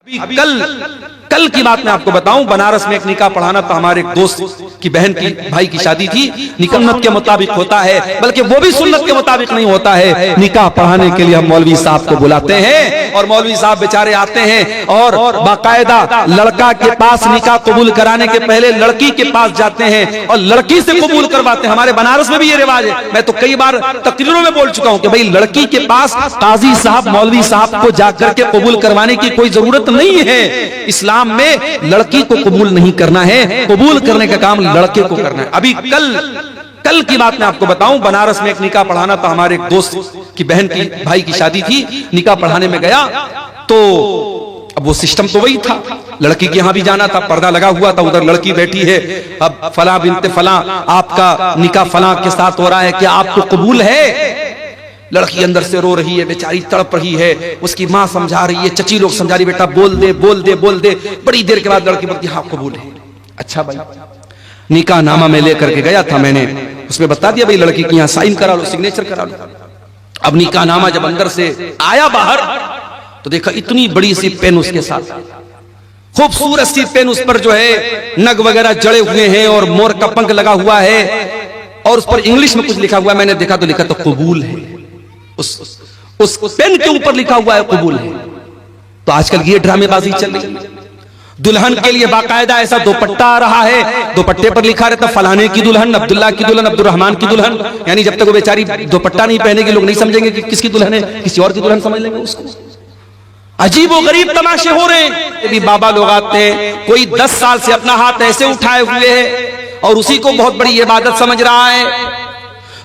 अभी कल की बात मैं आपको बताऊं, बनारस में एक निकाह पढ़ाना था। हमारे एक दोस्त की बहन की भाई की शादी थी। निकाह सुन्नत के मुताबिक होता है, बल्कि वो भी सुन्नत के मुताबिक नहीं होता है। निकाह पढ़ाने के लिए हम मौलवी साहब को बुलाते हैं और मौलवी साहब बेचारे आते हैं और बाकायदा लड़का के पास निकाह कबूल कराने के पहले लड़की के पास जाते हैं और लड़की से कबूल करवाते हैं। हमारे बनारस में भी ये रिवाज है। मैं तो कई बार तकरीरों में बोल चुका हूं कि भाई लड़की के पास काजी साहब मौलवी साहब को जाकर के कबूल करवाने की कोई जरूरत नहीं है। इस्लाम में लड़की को कबूल नहीं करना है, कबूल करने का काम लड़के को करना है। अभी कल की बात मैं आपको बताऊं, बनारस में एक निकाह पढ़ाना था। हमारे एक दोस्त की बहन की भाई की शादी थी। निकाह पढ़ाने में गया तो अब वो सिस्टम तो वही था, लड़की के यहां भी जाना था, पर्दा लगा हुआ था, उधर लड़की बैठी है। अब फला बिनते फला आपका निकाह फला के साथ हो रहा है, क्या आपको कबूल है? लड़की अंदर से रो रही है, बेचारी तड़प रही है। उसकी माँ समझा रही है, चची लोग समझा रही, बेटा बोल दे बोल दे बोल दे। बड़ी देर के बाद लड़की बोलती हाँ कबूल है। अच्छा भाई, निकाह नामा में लेकर के गया था मैंने, उसमें बता दिया भाई लड़की की यहाँ साइन करा लो, सिग्नेचर करा लो। अब निकाह नामा जब अंदर से आया बाहर तो देखा इतनी बड़ी सी पेन उसके साथ, खूबसूरत सी पेन, उस पर जो है नग वगैरह जड़े हुए हैं और मोर का पंख लगा हुआ है और उस पर इंग्लिश में कुछ लिखा हुआ है। मैंने देखा तो लिखा तो कबूल है, उस पेन के ऊपर लिखा हुआ है कबूल है। तो आजकल ये ड्रामेबाजी चल रही है। दुल्हन के लिए बाकायदा ऐसा दुपट्टा आ रहा है, दुपट्टे पर लिखा रहता फलाने की दुल्हन, अब्दुल्ला की दुल्हन, अब्दुर्रहमान की दुल्हन। यानी जब तक वो बेचारी दुपट्टा नहीं पहनेगी लोग नहीं समझेंगे कि किसकी दुल्हन है, किसी और की दुल्हन समझ लेंगे उसको। अजीब व गरीब तमाशे हो रहे हैं। भी बाबा लोग आते हैं, कोई 10 साल से अपना हाथ ऐसे उठाए हुए है और उसी को बहुत बड़ी इबादत समझ रहा है।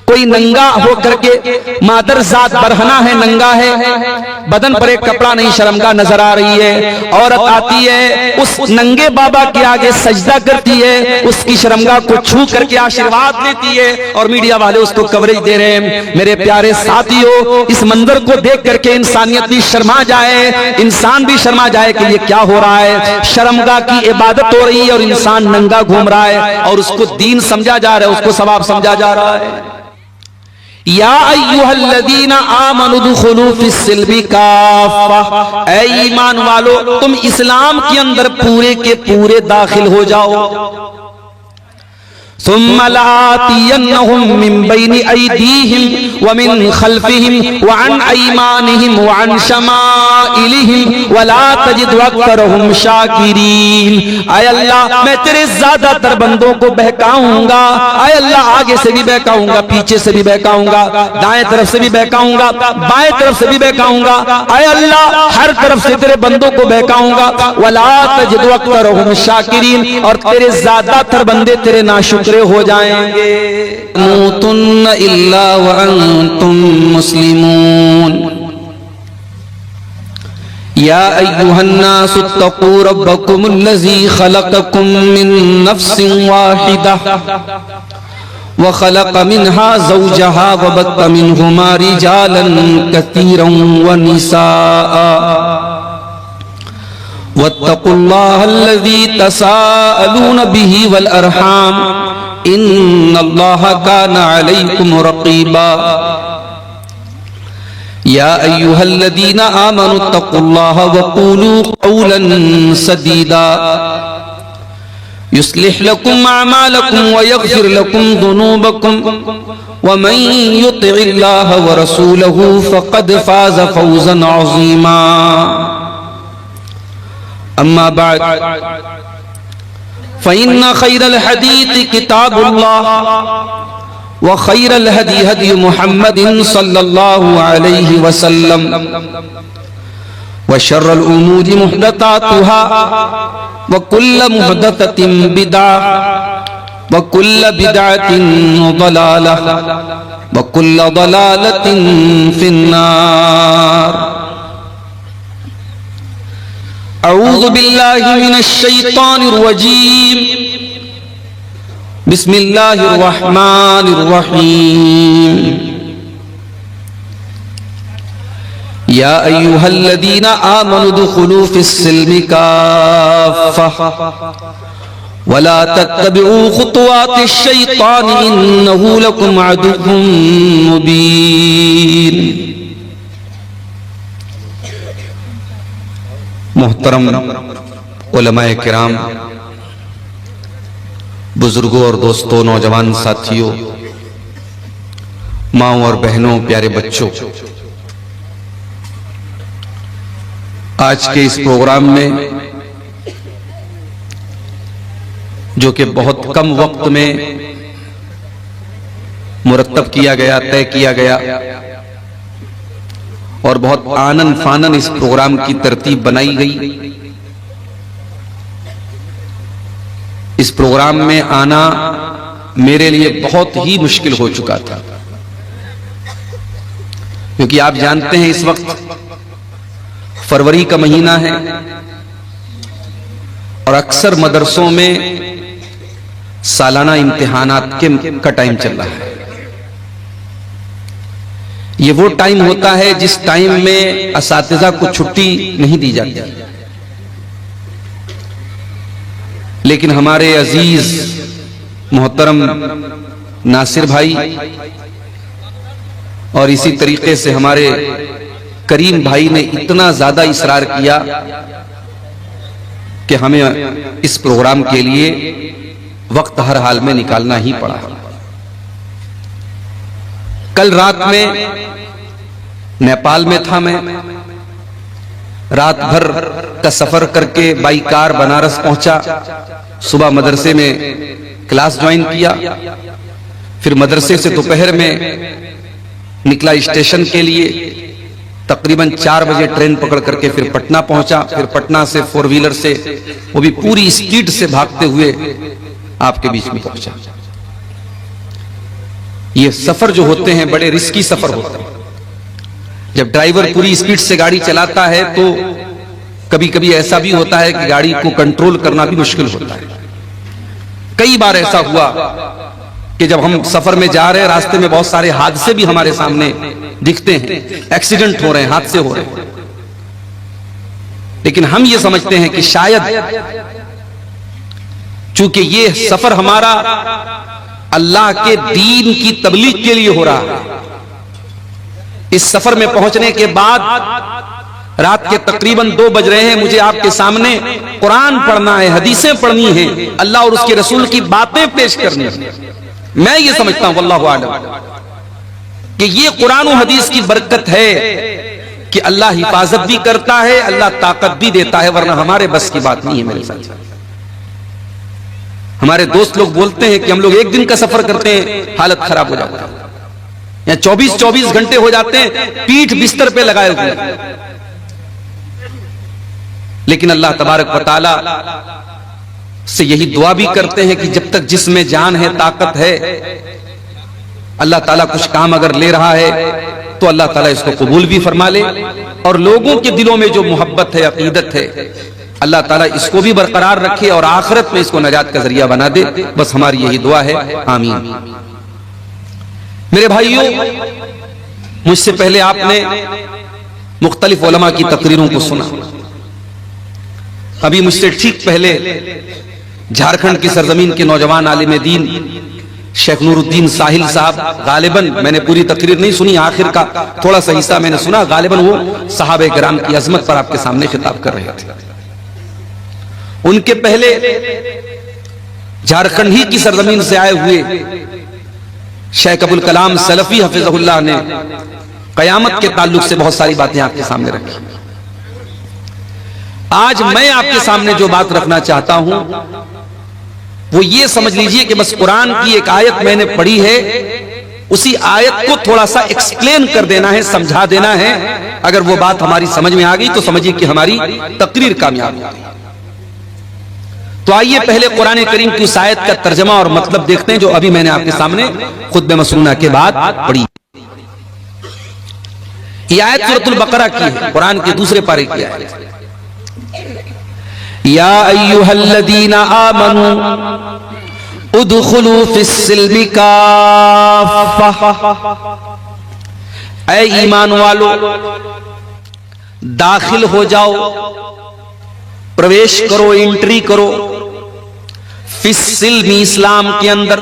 कोई नंगा होकर के मादर जात बरहना है, नंगा है, बदन पर एक कपड़ा नहीं, शर्मगाह नजर आ रही है। औरत आती है, उस नंगे बाबा के आगे सजदा करती है, उसकी शर्मगाह को छू करके आशीर्वाद लेती है और मीडिया वाले उसको कवरेज दे रहे हैं। मेरे प्यारे साथियों, इस मंजर को देख करके इंसानियत भी शर्मा जाए, इंसान भी शर्मा जाए कि ये क्या हो रहा है। शर्मगाह की इबादत हो रही है और इंसान नंगा घूम रहा है और उसको दीन समझा जा रहा है, उसको सवाब समझा जा रहा है। या अय्युहल्लज़ीना आमनु दुखुलू फिस्सिल्मी काफ़ा, ऐ ईमान वालो तुम इस्लाम के अंदर पूरे के पूरे दाखिल हो जाओ। सुम्मा लातियन्नहुम मिन बैनि अयदीहिम व मिन खल्फिहिम व अन अयमानिहिम व अन शमाइलिहिम व ला तजिदु अक्सरहुम शाकिरीन। आय अल्लाह, मैं तेरे ज्यादातर बंदों को बहकाऊंगा। आय अल्लाह, आगे से भी बहकाऊंगा, पीछे से भी बहकाऊंगा, दाएं तरफ से भी बहकाऊंगा, बाएं तरफ से भी बहकाऊंगा। आय अल्लाह, हर तरफ से तेरे बंदों को बहकाऊंगा। व ला तजिदु अक्सरहुम शाकिरीन, और तेरे ज्यादातर बंदे तेरे नाशुक्र हो जाएंगे। तमूतुन्न इल्ला व अंतुम मुस्लिमून। या अय्युहन्नासु इत्तक़ू रब्बकुमुल्लज़ी खलक़कुम मिन नफ्सिन वाहिदह व खलक़ मिन्हा ज़ौजहा व बत्त मिन्हुमा रिजालन कसीरन व निसाअ वत्तक़ुल्लाहल्लज़ी तसाअलून बिही वल अरहाम इन्नल्लाहा काना अलैकुम रक़ीबा। या अय्युहल्लज़ीना आमनु इत्तक़ुल्लाहा व क़ूलू क़ौलन सदीदा युस्लिह लकुम अअमालकुम व यग़फिर लकुम ज़ुनूबकुम व मन युतिइल्लाहा व रसूलहू फ़क़द फ़ाज़ फ़ौज़न अज़ीमा। अम्मा बाद फ़इन्न खैरल हदीस किताबुल्लाह व खैरल हदी हदी मुहम्मदिन सल्लल्लाहु अलैहि वसल्लम व शर्रल उमूरि मुहदसातुहा व कुल्ल मुहदसतिन बिदअह व कुल्ल बिदअतिन ज़लालह व कुल्ल ज़लालतिन फिन्नार। अऊज़ु बिल्लाहि मिनश शैतानिर रजीम। बिस्मिल्लाहिर रहमानिर रहीम। या अय्युहल्लज़ीना आमनु दुखुलू फिस्सिल्मी काफ़ा व ला तत्तबिऊ खुतुवातिश शैतान इन्नहू लकुम अदुव्वुम मुबीन। मोहतरम उलमाए किराम, बुजुर्गों और दोस्तों, नौजवान साथियों, माँओं और बहनों, प्यारे बच्चों, आज के इस प्रोग्राम में जो कि बहुत कम वक्त में मुरतब किया गया, तय किया गया और बहुत आनन फानन इस प्रोग्राम की तरतीब बनाई गई। इस प्रोग्राम में आना मेरे लिए बहुत ही मुश्किल हो चुका था, क्योंकि आप जानते हैं इस वक्त फरवरी का महीना है और अक्सर मदरसों में सालाना इम्तिहानात का टाइम चल रहा है। ये वो टाइम होता है जिस टाइम में असातिज़ा को छुट्टी नहीं दी जाती, लेकिन हमारे अजीज मोहतरम नासिर भाई और इसी तरीके से हमारे करीम भाई ने इतना ज्यादा इसरार किया कि हमें इस प्रोग्राम के लिए वक्त हर हाल में निकालना ही पड़ा। कल रात में नेपाल में था मैं, रात भर का सफर करके बाई कार बनारस पहुंचा, सुबह मदरसे में क्लास ज्वाइन किया, फिर मदरसे से दोपहर में निकला स्टेशन के लिए, तकरीबन 4 बजे ट्रेन पकड़ करके फिर पटना पहुंचा, फिर पटना से 4 व्हीलर से, वो भी पूरी स्पीड से भागते हुए आपके बीच में पहुंचा। ये सफर जो होते हैं बड़े रिस्की सफर होते हैं। जब ड्राइवर पूरी स्पीड से गाड़ी चलाता है तो कभी कभी ऐसा भी होता है कि गाड़ी को कंट्रोल करना भी मुश्किल होता है। कई बार ऐसा हुआ कि जब हम सफर में जा रहे हैं, रास्ते में बहुत सारे हादसे भी हमारे सामने दिखते हैं, एक्सीडेंट हो रहे हैं, हादसे हो रहे हैं, लेकिन हम ये समझते हैं कि शायद चूंकि ये सफर हमारा अल्लाह के दीन की तबलीग के लिए हो रहा है, इस सफर में पहुंचने के बाद रात के तकरीबन 2 बज रहे हैं, मुझे आपके सामने कुरान पढ़ना है, हदीसें पढ़नी है, अल्लाह और उसके रसूल की बातें पेश करनी है। मैं ये समझता हूं वल्लाहु आलम कि ये कुरान और हदीस की बरकत है कि अल्लाह हिफाजत भी करता है, अल्लाह ताकत भी देता है, वरना हमारे बस की बात नहीं है। मेरे साथ हमारे दोस्त लोग बोलते हैं कि हम लोग 1 दिन का सफर करते हैं, हालत खराब हो जाती है, या 24-24 घंटे हो जाते हैं पीठ बिस्तर पे लगाए हुए। लेकिन अल्लाह तबारक व तआला से यही दुआ भी करते हैं कि जब तक जिसमें जान है, ताकत है, अल्लाह ताला कुछ काम अगर ले रहा है तो अल्लाह ताला इसको कबूल भी फरमा ले, और लोगों के दिलों में जो मोहब्बत है, अकीदत है, अल्लाह ताला इसको भी बरकरार रखे और आखिरत में इसको नजात का जरिया बना दे। बस हमारी यही दुआ है, आमीन। मेरे भाइयों, मुझसे पहले आपने मुख्तलिफ उलमा की तकरीरों को सुना। अभी मुझसे ठीक पहले झारखंड की सरजमीन के नौजवान आलिम दीन शेख नूरुद्दीन साहिल साहब, गालिबन मैंने पूरी तकरीर नहीं सुनी, आखिर का थोड़ा सा हिस्सा मैंने सुना, गालिबन वो सहाबे किराम की अजमत पर आपके सामने खिताब कर रहे थे। उनके पहले झारखंड ही की सरजमीन से आए हुए शेख अबुल कलाम सलफी हफिज़हुल्लाह ने कयामत के ताल्लुक से बहुत सारी बातें आपके सामने रखी। आज मैं आपके सामने जो बात रखना चाहता हूं वो ये समझ लीजिए कि बस कुरान की एक आयत मैंने पढ़ी है, उसी आयत को थोड़ा सा एक्सप्लेन कर देना है, समझा देना है। अगर वो बात हमारी समझ में आ गई तो समझिए कि हमारी तकरीर कामयाब हो गई। तो आइए पहले कुरान करीम की उस आयत का तर्जमा और मतलब देखते हैं जो अभी मैंने आपके सामने खुतबे मसनूना के बाद पढ़ी। यह आयत सूरतुल बकरा की है, कुरान के दूसरे पारे की आयत। या अय्युहल्लज़ीना आमनू उदखुलू फिस्सिल्मि काफ़ा, ऐ ईमान वालो दाखिल हो जाओ, प्रवेश करो, एंट्री करो फिस्सिल्मि, इस्लाम के अंदर।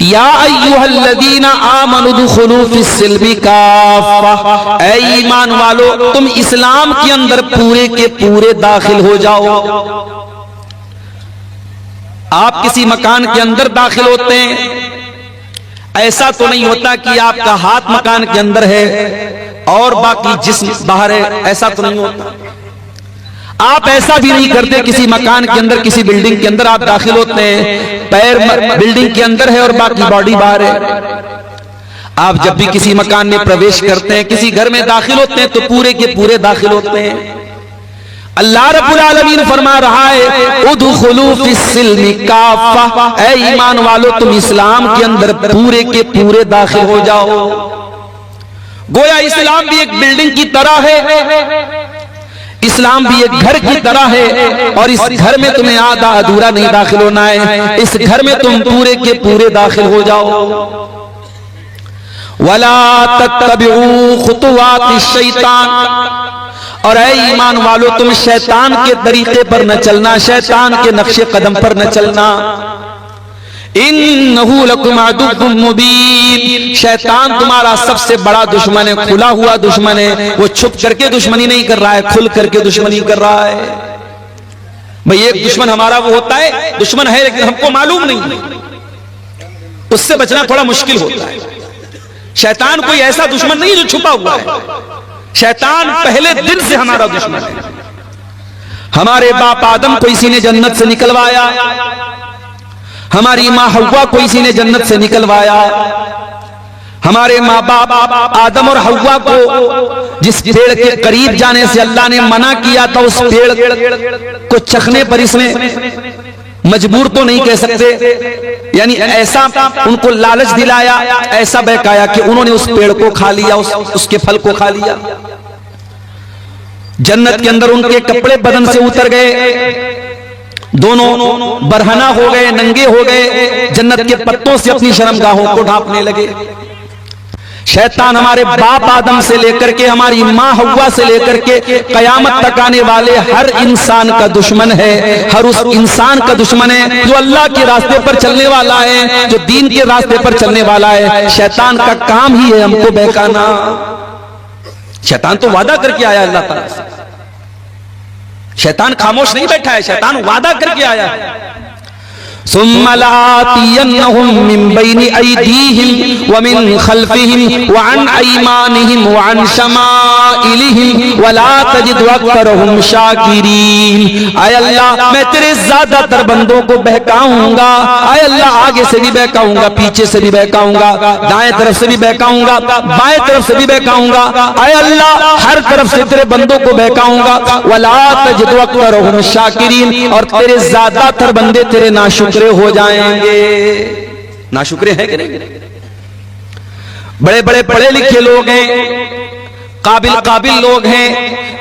या अय्युहल्लज़ीना आमनु दुखुलू फिस्सिल्मी काफ़ा, ऐ ईमान वालो तुम इस्लाम के अंदर पूरे के पूरे दाखिल हो जाओ। आप किसी मकान के अंदर दाखिल होते हैं, ऐसा तो नहीं होता कि आपका हाथ मकान के अंदर है और बाकी जिस्म बाहर है, ऐसा तो नहीं होता। आप ऐसा भी नहीं करते, किसी मकान के अंदर किसी बिल्डिंग के अंदर आप दाखिल होते हैं, पैर बिल्डिंग के अंदर है और बाकी बॉडी बाहर है। आप जब भी किसी मकान में प्रवेश करते हैं, किसी घर में दाखिल होते हैं, तो पूरे के पूरे दाखिल होते हैं। अल्लाह रब्बुल आलमीन फरमा रहा है उदखुलू फिस्सिल्मी काफ़ा, ऐ ईमान वालो तुम इस्लाम के अंदर पूरे के पूरे दाखिल हो जाओ। गोया इस्लाम भी एक बिल्डिंग की तरह है, इस्लाम भी एक घर की तरह है, और इस घर में तुम्हें आधा अधूरा नहीं दाखिल होना है, इस घर में तुम पूरे के पूरे दाखिल हो जाओ। वला तत्तबिऊ खुतुवातिश शैतान, और ऐ ईमान वालो तुम शैतान के तरीके पर न चलना, शैतान के नक्शे कदम पर न चलना। इन्नहु लकुम अदुव्वुम मुबीन, शैतान तुम्हारा सबसे बड़ा दुश्मन है, खुला हुआ दुश्मन है। वो छुप करके दुश्मनी नहीं कर रहा है, खुल करके दुश्मनी कर रहा है। भाई एक दुश्मन हमारा वो होता है, दुश्मन है लेकिन हमको मालूम नहीं, उससे बचना थोड़ा मुश्किल होता है। शैतान कोई ऐसा दुश्मन नहीं जो छुपा हुआ है, शैतान पहले दिन से हमारा दुश्मन है। हमारे बाप आदम को इसी ने जन्नत से निकलवाया, हमारी माँ हव्वा को इसी ने जन्नत से निकलवाया। हमारे माँ बाप आदम और हव्वा को जिस पेड़ के करीब जाने से अल्लाह ने मना किया था, उस पेड़ को चखने पर इसने मजबूर तो नहीं कह सकते, यानी ऐसा उनको लालच दिलाया, ऐसा बहकाया कि उन्होंने उस पेड़ को खा लिया, उसके फल को खा लिया। जन्नत के अंदर उनके कपड़े बदन से उतर गए, दोनों बरहना हो गए, नंगे हो गए, जन्नत के पत्तों से अपनी शर्मगाहों को ढांपने लगे। शैतान हमारे बाप आदम से लेकर के हमारी माँ हव्वा से लेकर के कयामत तक आने वाले हर इंसान का दुश्मन है, हर उस इंसान का दुश्मन है जो अल्लाह के रास्ते पर चलने वाला है, जो दीन के रास्ते पर चलने वाला है। शैतान का काम ही है हमको बहकाना। शैतान तो वादा करके आया अल्लाह ताला से, शैतान खामोश नहीं बैठा है, शैतान वादा करके आया है। सुम्मा लातियन्नहुम मिन बैनि अयदीहिम व मिन खल्फिहिम व अन अयमानिहिम व अन शमाइलिहिम व ला तजिदु अक्सरहुम शाकिरीन। आय अल्लाह मैं तेरे ज्यादातर बंदों को बहकाऊंगा, आय अल्लाह आगे से भी बहकाऊंगा, पीछे से भी बहकाऊंगा, दाएं तरफ से भी बहकाऊंगा, बाएं तरफ से भी बहकाऊंगा। आय अल्लाह हर तरफ से तेरे बंदों को बहकाऊंगा। व ला तजिदु अक्सरहुम शाकिरीन, और तेरे ज्यादातर बंदे तेरे नाशुक्र हो जाएंगे। नाशुक्रे हैं कि नहीं? बड़े बड़े पढ़े लिखे लोग हैं, काबिल लोग हैं,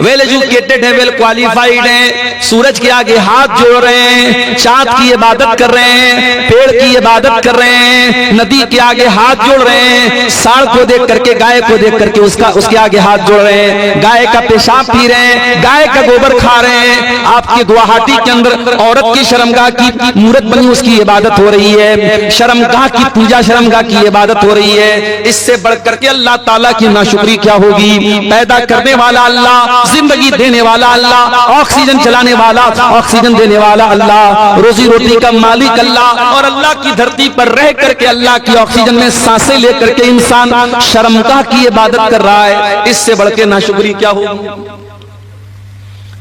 वेल एजुकेटेड है, वेल क्वालिफाइड हैं, सूरज के आगे हाथ जोड़ रहे हैं, चांद की इबादत कर रहे हैं, पेड़ की इबादत कर रहे हैं, नदी के आगे हाथ जोड़ रहे हैं, सांड को देख करके, गाय को देख करके उसके आगे हाथ जोड़ रहे हैं, गाय का पेशाब पी रहे हैं, गाय का गोबर खा रहे हैं। आपके गुवाहाटी के अंदर औरत की शर्मगाह की मूर्त बनी, उसकी इबादत हो रही है, शर्मगाह की पूजा, शर्मगाह की इबादत हो रही है। इससे बढ़ करके अल्लाह ताला की नाशुक्री क्या होगी? पैदा करने वाला अल्लाह, जिंदगी देने वाला अल्लाह, ऑक्सीजन चलाने वाला, ऑक्सीजन देने वाला अल्लाह, रोजी रोटी का मालिक अल्लाह, और अल्लाह की धरती पर रह करके अल्लाह की ऑक्सीजन में सांसें लेकर के इंसान शर्मगाह की इबादत कर रहा है। इससे बढ़ के नाशुक्री क्या होगी?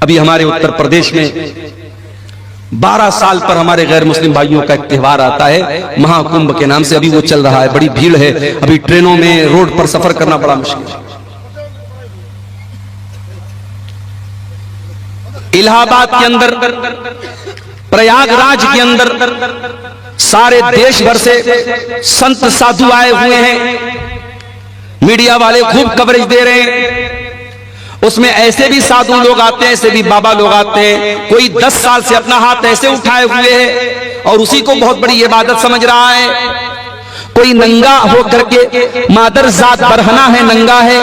अभी हमारे उत्तर प्रदेश में 12 साल पर हमारे गैर मुस्लिम भाइयों का एक त्योहार आता है, महाकुंभ के नाम से। अभी वो चल रहा है, बड़ी भीड़ है, अभी ट्रेनों में, रोड पर सफर करना बड़ा मुश्किल है। इलाहाबाद के अंदर, प्रयागराज के अंदर सारे देश भर से संत साधु आए हुए हैं, मीडिया वाले खूब कवरेज दे रहे हैं। उसमें ऐसे भी साधु लोग आते हैं, ऐसे भी बाबा लोग आते हैं। कोई 10 साल से अपना हाथ ऐसे उठाए हुए है और उसी को बहुत बड़ी इबादत समझ रहा है। कोई नंगा हो करके मादर जात बरहना है, नंगा है,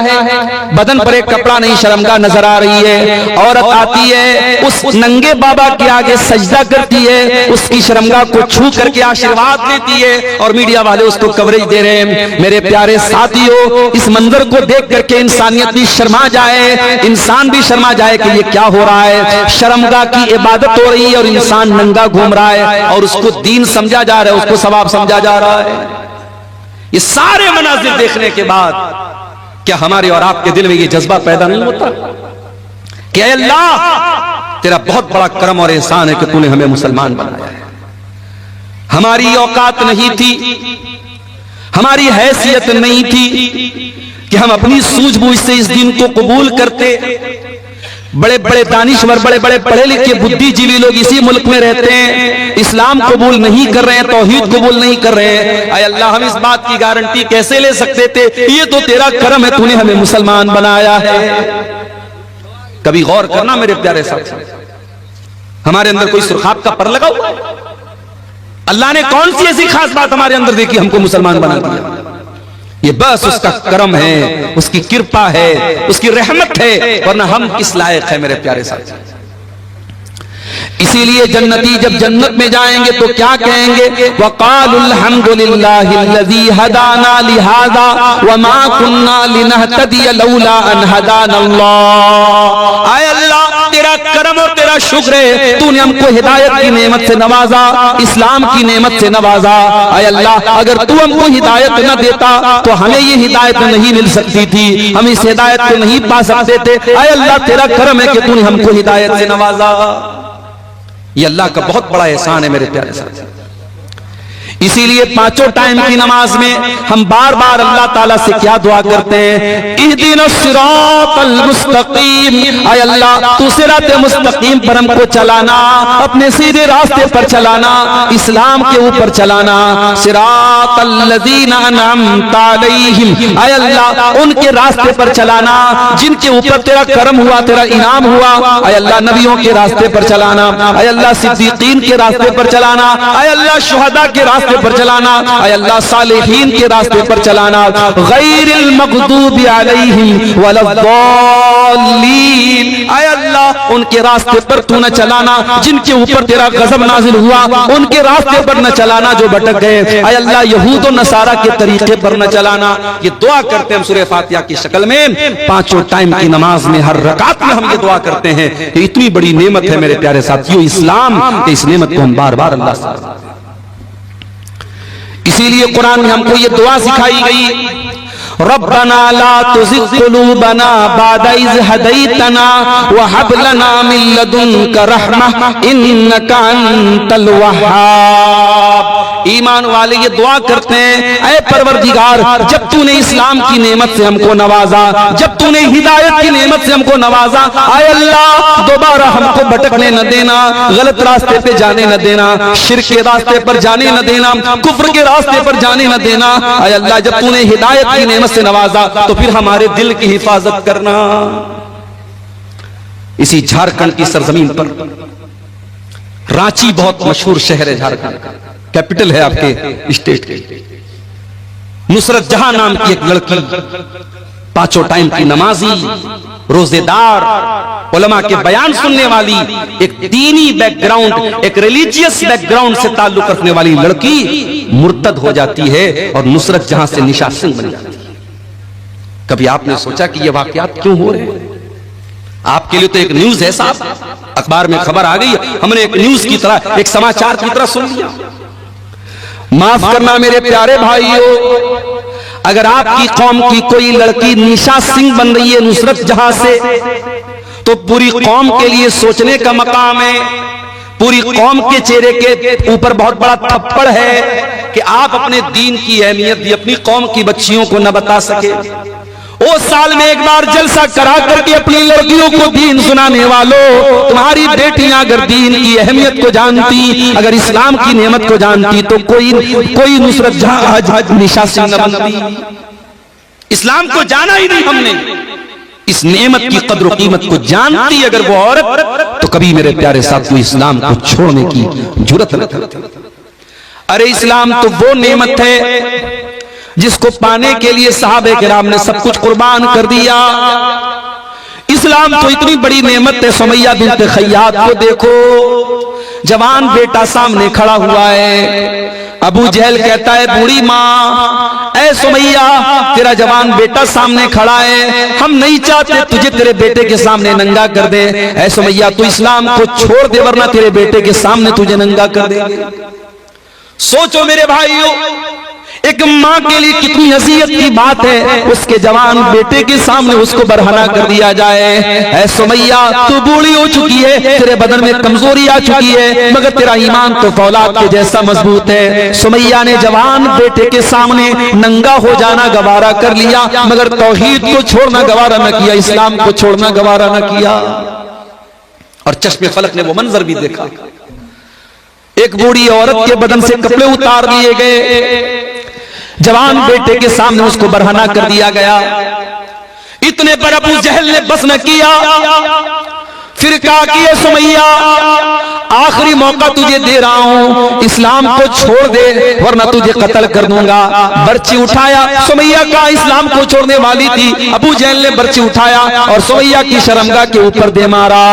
बदन पर एक कपड़ा नहीं, शर्मगाह नजर आ रही है। औरत आती है, उस नंगे बाबा के आगे सजदा करती है, उसकी शर्मगाह को छू करके आशीर्वाद लेती है और मीडिया वाले उसको कवरेज दे रहे हैं। मेरे प्यारे साथियों, इस मंजर को देख करके इंसानियत भी शर्मा जाए, इंसान भी शर्मा जाए कि ये क्या हो रहा है। शर्मगाह की इबादत हो रही है और इंसान नंगा घूम रहा है और उसको दीन समझा जा रहा है, उसको सवाब समझा जा रहा है। ये सारे मनाजिर देखने के बाद क्या हमारे और आपके दिल में ये जज्बा पैदा नहीं होता कि अल्लाह तेरा बहुत बड़ा करम और एहसान है कि तूने हमें मुसलमान बनाया है। हमारी औकात नहीं थी, हमारी हैसियत नहीं थी कि हम अपनी सूझबूझ से इस दिन को कबूल करते। बड़े बड़े दानिश्वर, बड़े बड़े पढ़े लिखे बुद्धिजीवी लोग इसी मुल्क में रहते हैं, इस्लाम कबूल नहीं कर रहे हैं, तौहीद कबूल नहीं कर रहे हैं। आय अल्लाह, हम इस बात की गारंटी कैसे ले सकते थे? ये तो तेरा करम है, तूने हमें मुसलमान बनाया है। कभी गौर करना मेरे प्यारे साथ, हमारे अंदर कोई सुरखाब का पर लगा हुआ? अल्लाह ने कौन सी ऐसी खास बात हमारे अंदर देखी हमको मुसलमान बना दिया? ये बस उसका करम है, उसकी कृपा है, उसकी रहमत है, वरना हम किस लायक है मेरे प्यारे साथ। इसीलिए जन्नती जब जन्नत में जाएंगे तो क्या कहेंगे? वक़ालुल हम्दुलिल्लाहिल्लज़ी हदाना लिहाज़ा वमा कुन्ना लिनहतदिय लौला अन हदानल्लाह। आय अल्लाह, तेरा करम और तेरा शुक्र है, तूने हमको हिदायत की नेमत से नवाजा, इस्लाम की नेमत से नवाजा। आय अल्लाह, अगर तू हमको हिदायत न देता तो हमें ये हिदायत नहीं मिल सकती थी, हम इस हिदायत को नहीं पा सकते थे। आय अल्लाह, तेरा करम है कि तूने हमको हिदायत से नवाजा। ये अल्लाह का बहुत बड़ा एहसान है मेरे प्यारे साथी। इसीलिए पांचों टाइम की नमाज में हम बार बार अल्लाह ताला से क्या दुआ करते हैं? इहदिनस सिरातल मुस्तकीम। आय अल्लाह, तू सिरात मुस्तकीम पर हमको चलाना, अपने सीधे रास्ते पर चलाना, इस्लाम के ऊपर चलाना। सिरातल लज़ीना अनअमता अलैहिम। आय अल्लाह, उनके रास्ते पर चलाना जिनके ऊपर तेरा करम हुआ, तेरा इनाम हुआ। आय अल्लाह, नबियों के रास्ते पर चलाना। आय अल्लाह, सिद्दीकीन के रास्ते पर चलाना। आय अल्लाह, शुहदा के रास्ते पर चलाना। आय अल्लाह, सालिहीन के रास्ते पर चलाना। गैरिल मग़दूबि अलैहिम वलद्दाल्लीन। आय अल्लाह, उनके रास्ते पर तू न चलाना जिनके ऊपर तेरा गजब नाजिल हुआ, उनके रास्ते पर न चलाना जो भटक गए। आय अल्लाह, यहूद और नसारा के तरीके पर न चलाना। ये दुआ करते हैं हम सूरह फातिहा की शक्ल में, पांचों टाइम की नमाज में हर रकात में हम ये दुआ करते हैं कि इतनी बड़ी नेमत है मेरे प्यारे साथियों इस्लाम, कि इस नेमत को हम बार बार अल्लाह से। इसीलिए कुरान में हमको ये दुआ सिखाई गई, रब्बना ला तुज़िग़ क़ुलूबना बअदा इज़ हदैतना व हब लना मिन लदुनका रहमह इन्नका अंतल वह्हाब। ईमान वाले ये दुआ करते हैं, ऐ परवरदिगार, जब तूने इस्लाम की नेमत से हमको नवाजा, जब तूने हिदायत की नेमत से हमको नवाजा, आय अल्लाह, दोबारा हमको भटकने न देना, गलत रास्ते पे जाने न देना, शिर्क के रास्ते पर जाने न देना, कुफ्र के रास्ते पर जाने न देना। आय अल्लाह, जब तूने हिदायत की नेमत से नवाजा तो फिर हमारे दिल की हिफाजत करना। इसी झारखंड की सरजमीन पर, रांची बहुत मशहूर शहर है, झारखंड का कैपिटल है आपके स्टेट की। नुसरत जहां नाम की एक लड़की, पांचों टाइम की नमाजी, रोजेदार, उलमा के बयान सुनने वाली, एक दीनी बैकग्राउंड, एक रिलीजियस बैकग्राउंड से ताल्लुक रखने वाली लड़की मुर्तद हो जाती है और नुसरत जहां से निशा सिंह बन जाती है। कभी आपने सोचा कि ये वाकयात क्यों हो रहे हैं? आपके लिए तो एक न्यूज है साहब, अखबार में खबर आ गई, हमने एक न्यूज की तरह, एक समाचार की तरह सुन लिया। माफ करना मेरे प्यारे भाइयों, अगर आपकी कौम की कोई लड़की निशा सिंह बन रही है नुसरत जहां से, तो पूरी कौम के लिए सोचने का मकाम है। पूरी कौम के चेहरे के ऊपर बहुत बड़ा थप्पड़ है कि आप अपने दीन की अहमियत अपनी कौम की बच्चियों को न बता सके। ओ साल में एक बार जलसा करा करके अपनी लड़कियों को दीन सुनाने वालों, तुम्हारी बेटियां अगर दीन की अहमियत को जानती, अगर इस्लाम की नेमत को जानती, तो कोई नुसरत जहां आज निशा सिंह न बनती। इस्लाम को जाना ही नहीं हमने, इस नेमत की कद्र और कीमत को जानती अगर वो औरत, तो कभी मेरे प्यारे साथियों इस्लाम को छोड़ने की जुर्रत न करती। अरे इस्लाम तो वो नेमत है जिसको पाने के लिए सहाबे किराम ने सब कुछ कुर्बान कर दिया। इस्लाम तो इतनी बड़ी नेमत है। सुमैया बिन्त खय्यात को देखो, जवान बेटा सामने खड़ा हुआ है। अबू जहल कहता है बूढ़ी माँ, ऐ सुमैया तेरा जवान बेटा सामने खड़ा है, हम नहीं चाहते तुझे तेरे बेटे के सामने नंगा कर दे। ऐ सुमैया तू इस्लाम को छोड़ दे वरना तेरे बेटे के सामने तुझे नंगा कर देंगे। सोचो मेरे भाइयों, एक माँ के लिए कितनी अज़ियत की बात है, उसके जवान बेटे के सामने उसको बरहना कर दिया जाए। ऐ सुमैया तू बूढ़ी हो चुकी है, तेरे बदन में कमजोरी आ चुकी है, मगर तेरा ईमान तो फौलाद के जैसा मजबूत है। सुमैया ने जवान बेटे के सामने नंगा हो जाना गवारा कर लिया, मगर तौहीद को छोड़ना गवारा न किया, इस्लाम को छोड़ना गवारा न किया। और चश्मे फलक ने वो मंजर भी देखा, एक बूढ़ी औरत के बदन से कपड़े उतार लिए गए, जवान बेटे के सामने उसको बरहना कर दिया गया। इतने पर अबू जहल ने बस न किया, फिर कहा कि ये सुमैया आखिरी मौका तुझे दे रहा हूं, इस्लाम को छोड़ दे वरना तुझे कत्ल कर दूंगा। बर्ची उठाया, सुमैया का इस्लाम को छोड़ने वाली थी, अबू जहल ने बर्ची उठाया और सुमैया की शर्मगाह के ऊपर दे मारा।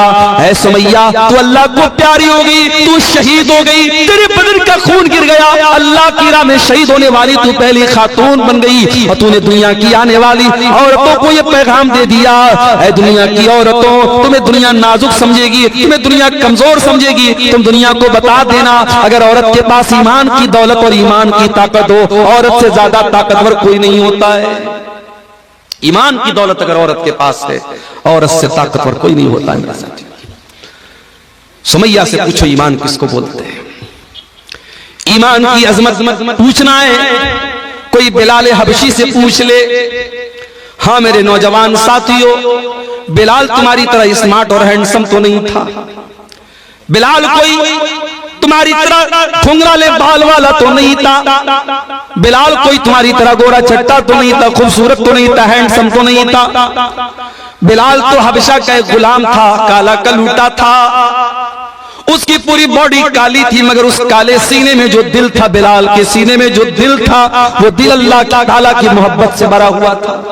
ऐ सुमैया तू अल्लाह को प्यारी हो गई, तू शहीद हो गई, तेरे बदन का खून गिर गया, अल्लाह की राह में शहीद होने वाली तू पहली खातून बन गई और तूने दुनिया की आने वाली औरतों को यह पैगाम दे दिया, ऐ दुनिया की औरतों तुम्हें दुनिया नाजुक समझेगी, तुम्हें दुनिया कमजोर समझेगी, तुम दुनिया को बता देना अगर औरत के पास ईमान की दौलत और ईमान की ताकत हो, औरत से ज्यादा ताकतवर कोई नहीं होता है। ईमान की दौलत अगर औरत के पास है, औरत से ताकतवर कोई नहीं होता है। मेरे साथ सुमैया से पूछो ईमान किसको बोलते हैं? ईमान की अजमत पूछना है, कोई बिलाल हबशी से पूछ ले। हाँ मेरे नौजवान साथियों, बिलाल तुम्हारी तरह स्मार्ट और हैंडसम तो नहीं था, बिलाल कोई तुम्हारी तरह घुंघराले बाल वाला तो नहीं था, बिलाल कोई तुम्हारी तरह गोरा चट्टा तो नहीं था, खूबसूरत तो नहीं था, हैंडसम तो नहीं था। बिलाल तो हबशा का एक गुलाम था, काला कलूटा था, उसकी पूरी बॉडी काली थी, मगर उस काले सीने में जो दिल था, बिलाल के सीने में जो दिल था, वो दिल अल्लाह ताला की मोहब्बत से भरा हुआ था।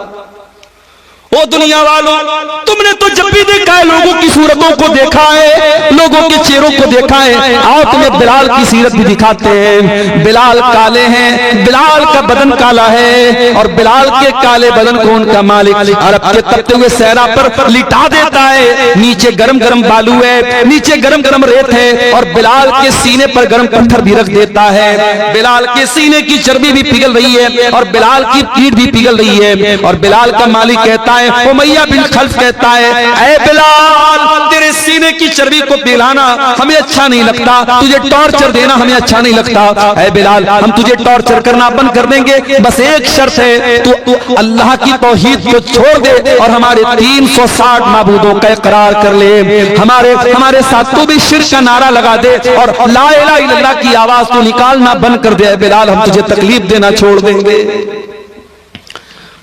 ओ दुनिया वालों, तुमने तो जब भी देखा है लोगों की सूरतों को देखा है, लोगों के चेहरों को देखा है, आओ तुम्हें बिलाल की सीरत भी दिखाते हैं। बिलाल काले हैं, बिलाल का बदन काला है और बिलाल के काले बदन को उनका मालिक अरब के तपते हुए सहरा पर लिटा देता है। नीचे गरम गरम बालू है, नीचे गरम गरम रेत है और बिलाल के सीने पर गरम पत्थर भी रख देता है। बिलाल के सीने की चर्बी भी पिघल रही है और बिलाल की पीठ भी पिघल रही है और बिलाल का मालिक कहता है, उमैया बिन खल्फ कहता है, ऐ बिलाल तेरे सीने की चर्बी को पिघलाना हमें अच्छा नहीं लगता, तुझे टॉर्चर देना हमें अच्छा नहीं लगता। ऐ बिलाल हम तुझे टॉर्चर करना बंद कर देंगे, बस एक शर्त है, तू अल्लाह की तौहीद को छोड़ दे और हमारे 360 माबूदों का इकरार कर ले, हमारे साथ तू भी शिर्क का नारा लगा दे और ला इलाहा इल्लल्लाह की आवाज तू निकालना बंद कर दे। बिलाल हम तुझे तकलीफ देना छोड़ देंगे।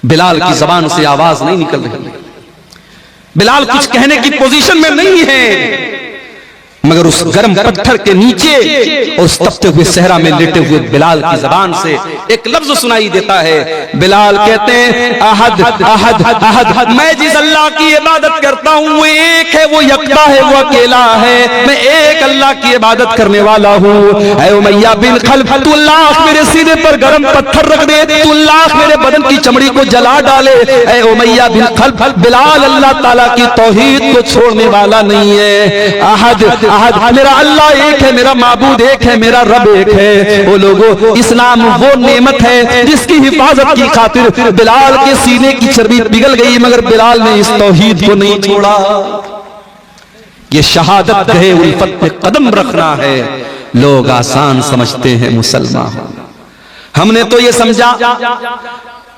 बिलाल की जबान से आवाज नहीं निकल रही, बिलाल कुछ कहने की पोजीशन में नहीं है, मगर उस गर्म पत्थर के नीचे और उस तपते हुए सहरा में लेटे हुए बिलाल की जबान से एक लफ्ज सुनाई देता है। बिलाल कहते हैं, अहद अहद अहद, मैं जिस अल्लाह की इबादत करता हूँ वो एक है, वो यकता है, वो अकेला है, मैं एक अल्लाह की इबादत करने वाला हूँ। ऐ उमैया बिन खल्फ तू लाख मेरे सीने पर गर्म पत्थर रख दे, तू लाख मेरे बदन की चमड़ी को जला डाले, ऐ उमैया बिन खल्फ बिलाल अल्लाह ताला की तौहीद को छोड़ने वाला नहीं है। अहद अहद, मेरा अल्लाह एक है, मेरा माबूद एक है, मेरा रब एक है। वो लोगों, इस्लाम वो नेमत है जिसकी हिफाजत की खातिर बिलाल के सीने की चर्बी पिघल गई, मगर बिलाल ने इस तौहीद को नहीं छोड़ा। ये शहादत गए उल्फत पे कदम रखना है, लोग आसान समझते हैं मुसलमान। हमने तो ये समझा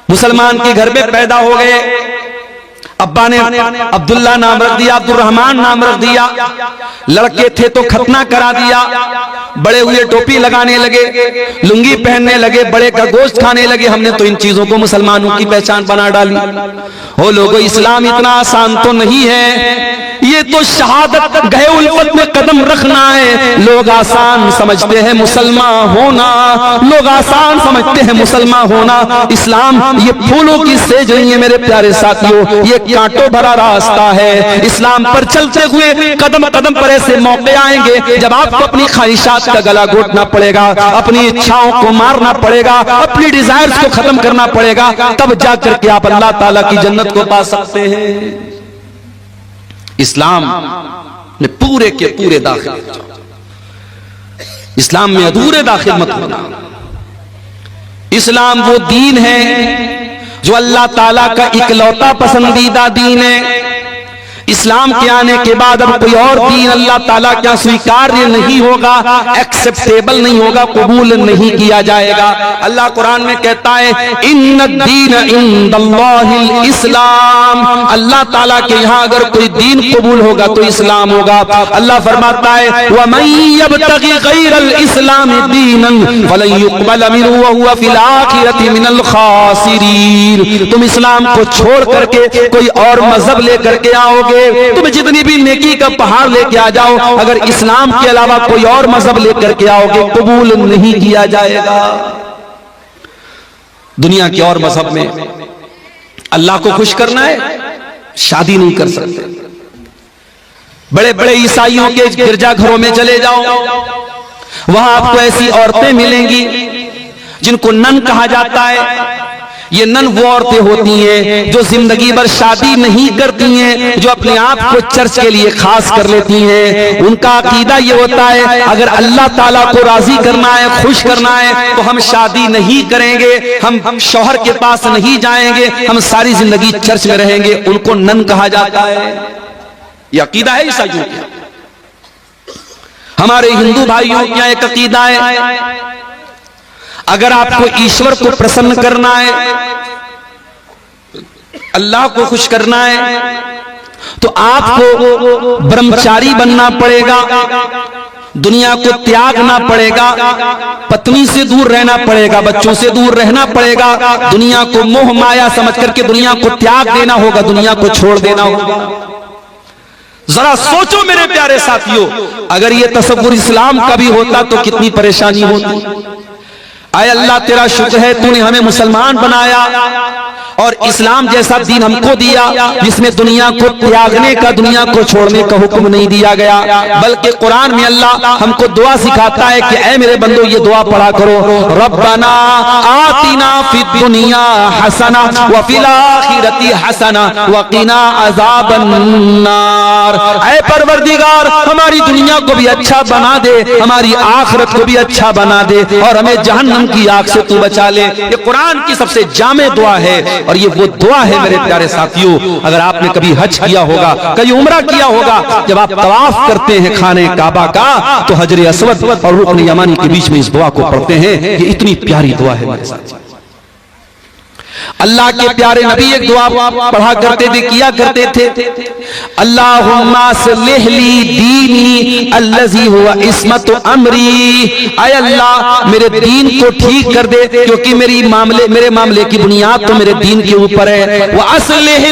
मुसलमान के घर में पैदा हो गए, अब्बा ने अब्दुल्ला नाम रख दिया, अब्दुर्रहमान नाम रख दिया, लड़के थे तो खतना करा दिया, बड़े हुए टोपी लगाने लगे, लुंगी पहनने लगे, बड़े का गोश्त खाने लगे। हमने तो इन चीजों को मुसलमानों की पहचान बना डाली। ओ लोगों, इस्लाम इतना आसान तो नहीं है। ये तो शहादत गए उल्फत में कदम रखना है। लोग आसान समझते हैं मुसलमान होना, लोग आसान समझते हैं मुसलमान होना। इस्लाम ये फूलों की सेज नहीं है मेरे प्यारे साथियों, ये कांटों भरा रास्ता है। इस्लाम पर चलते हुए कदम कदम पर ऐसे मौके आएंगे जब आपको अपनी ख्वाहिशात का गला घोटना पड़ेगा, अपनी इच्छाओं को मारना पड़ेगा, अपनी डिजायर्स को खत्म करना पड़ेगा, तब जाकर के आप अल्लाह ताला की जन्नत को पा सकते हैं। इस्लाम में पूरे के पूरे दाखिल, इस्लाम में अधूरे दाखिल मत होना। इस्लाम वो दीन है जो अल्लाह ताला का इकलौता पसंदीदा दीन है। इस्लाम के आने के बाद अब कोई और दीन अल्लाह ताला क्या स्वीकार्य नहीं होगा, एक्सेप्टेबल नहीं होगा, कबूल नहीं किया जाएगा। अल्लाह कुरान में कहता है इन्नद्दीन इंदल्लाहिल इस्लाम, अल्लाह ताला के यहाँ अगर कोई दीन कबूल होगा तो इस्लाम होगा। अल्लाह फरमाता है वमन यब्तगी गैरल इस्लाम दीनन फलन युक़बल मिन्हु व हुवा फिल आखिरति मिनल खासिरीन। तुम इस्लाम को छोड़ करके कोई और मजहब लेकर के आओगे, तुम जितनी भी नेकी का पहाड़ लेके आ जाओ, अगर इस्लाम के अलावा कोई और मजहब लेकर के आओगे कबूल नहीं किया जाएगा। दुनिया के और मजहब में अल्लाह को खुश करना है, शादी नहीं कर सकते। बड़े बड़े ईसाइयों के गिरजाघरों में चले जाओ, वहां आपको ऐसी औरतें मिलेंगी जिनको नन कहा जाता है। ये नन वो औरतें होती हैं जो जिंदगी भर शादी नहीं करती हैं, जो अपने आप को चर्च के लिए खास कर लेती हैं। उनका अकीदा ये होता है अगर अल्लाह ताला को राजी करना है, खुश करना है, तो हम शादी नहीं करेंगे, हम शौहर के पास नहीं जाएंगे, हम सारी जिंदगी चर्च में रहेंगे। उनको नन कहा जाता है। ये अकीदा है ईसाइयों का। हमारे हिंदू भाइयों क्या एक अकीदा है, अगर आपको ईश्वर को प्रसन्न करना है, अल्लाह को खुश करना है, तो आपको ब्रह्मचारी बनना पड़ेगा, दुनिया को त्यागना पड़ेगा, पत्नी से दूर रहना पड़ेगा, बच्चों से दूर रहना पड़ेगा, दुनिया को मोह माया समझ करके दुनिया को त्याग देना होगा, दुनिया को छोड़ देना होगा। जरा सोचो मेरे प्यारे साथियों, अगर ये तसव्वुर इस्लाम का भी होता तो कितनी परेशानी होती। आए अल्लाह तेरा शुक्र है तूने हमें मुसलमान बनाया और इस्लाम जैसा दीन हमको दिया जिसमें दुनिया को त्यागने का, दुनिया को छोड़ने का हुक्म नहीं दिया गया, बल्कि कुरान में अल्लाह हमको दुआ सिखाता है कि ऐ मेरे बंदो ये दुआ पढ़ा करो, रब्बना आतिना फिद दुनिया हसना व फिल आखिरति हसना व क़िना अज़ाबन्नार। ऐ परवरदिगार हमारी दुनिया को भी अच्छा बना दे, हमारी आखिरत को भी अच्छा बना दे और हमें जहन्नम की आग से तू बचा ले। ये कुरान की सबसे जामे दुआ है और ये वो दुआ है मेरे प्यारे साथियों। अगर आपने कभी हज किया होगा, कभी उम्रा किया होगा, जब आप तवाफ करते हैं खाने काबा का तो हजर अस्वद और रुकन यमानी के बीच में इस दुआ को पढ़ते हैं। ये इतनी प्यारी दुआ है मेरे साथ। अल्लाह के प्यारे नबी एक दुआ पढ़ा करते थे, किया करते थे, अल्लाहुम्मा सल्लिह ली दीनी अल्लज़ी हुवा इस्मत अमरी। आय अल्लाह मेरे दीन को ठीक कर दे क्योंकि मेरे मामले की बुनियाद तो मेरे दीन के ऊपर है। व अस्लिह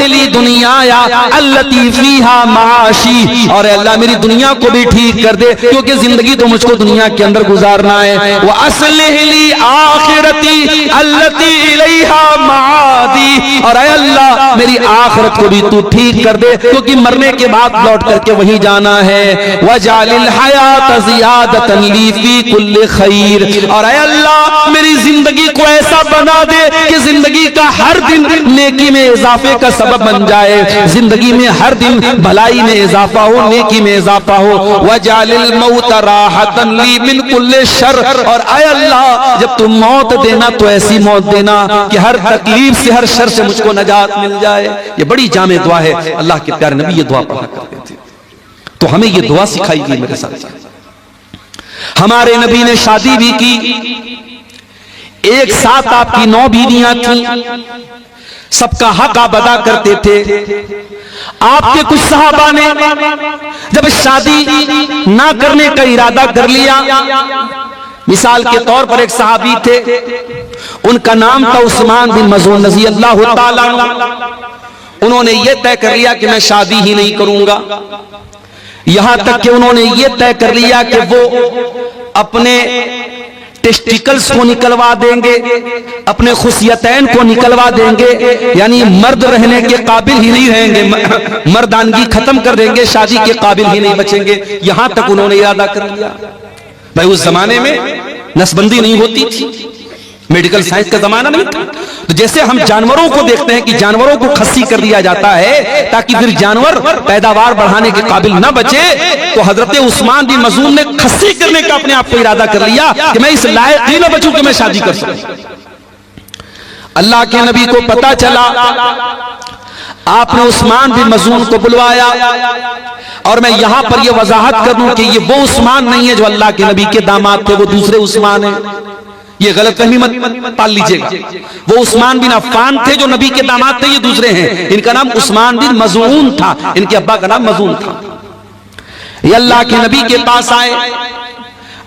ली दुनियाया अल्लती फीहा माशी, और अल्लाह मेरी दुनिया को भी ठीक कर दे क्योंकि जिंदगी तो मुझको दुनिया के अंदर गुजारना है। व अस्लिह ली आखिरती अल्लती इलैहा मादी, और अल्लाह मेरी आखिरत को भी तू ठीक कर दे क्योंकि मरने के बाद लौट करके वहीं जाना है। वजालिल हयात ज़ियादतन ली फी कुल्li खैर, और अल्लाह मेरी जिंदगी को ऐसा बना दे कि जिंदगी का हर दिन नेकी में इजाफे का सबब बन जाए, जिंदगी में हर दिन भलाई में इजाफा हो, नेकी में इजाफा हो। वजालिल मौत राहतन ली मिन कुल्li शर, और अल्लाह जब तुम मौत देना तो ऐसी मौत देना कि हर तकलीफ से, हर शर से मुझको नजात मिल जाए। ये बड़ी जामे दुआ है। अल्लाह के प्यारे नबी ये दुआ पढ़ा करते थे, तो हमें ये दुआ सिखाई गई मेरे साथ। हमारे नबी ने शादी भी की, एक साथ आपकी 9 बीवियां थी, सबका हक आप अदा करते थे। आपके कुछ सहाबा ने जब शादी ना करने का इरादा कर लिया, मिसाल के तौर पर एक सहाबी थे, उनका नाम था उस्मान बिन मज़ून रज़ी अल्लाह ताला अन्हु। उन्होंने ये तय कर लिया कि मैं शादी ही नहीं करूंगा। यहां तक कि उन्होंने ये तय कर लिया कि वो अपने टेस्टिकल्स को निकलवा देंगे, अपने खुशियतैन को निकलवा देंगे, यानी मर्द रहने के काबिल ही नहीं रहेंगे, मर्दानगी खत्म कर देंगे, शादी के काबिल ही नहीं बचेंगे। यहां तक उन्होंने इरादा कर लिया। भाई उस जमाने में नसबंदी नहीं होती थी, मेडिकल साइंस का जमाना नहीं था। तो जैसे हम जानवरों को देखते हैं कि जानवरों को खस्सी कर दिया जाता है ताकि फिर जानवर पैदावार बढ़ाने के काबिल न बचे, तो हजरत उस्मान बिन मज़ून ने खस्सी करने का अपने आप को इरादा कर लिया कि मैं इस लायक ही न बचूं कि मैं शादी कर सकूं। अल्लाह के नबी को पता चला, आपने उस्मान बिन मज़ून को बुलवाया। और मैं यहां पर यह वजाहत कर दूं कि ये वो उस्मान नहीं है जो अल्लाह के नबी के दामाद थे, वो दूसरे उस्मान है। ये गलतफहमी मत पाल लीजिएगा। वो उस्मान बिन अफ़्फ़ान थे जो नबी के दामाद थे, ये दूसरे हैं। इनका नाम उस्मान बिन मज़ून था, इनके अब्बा का नाम मज़ून था। ये अल्लाह के नबी के पास आए,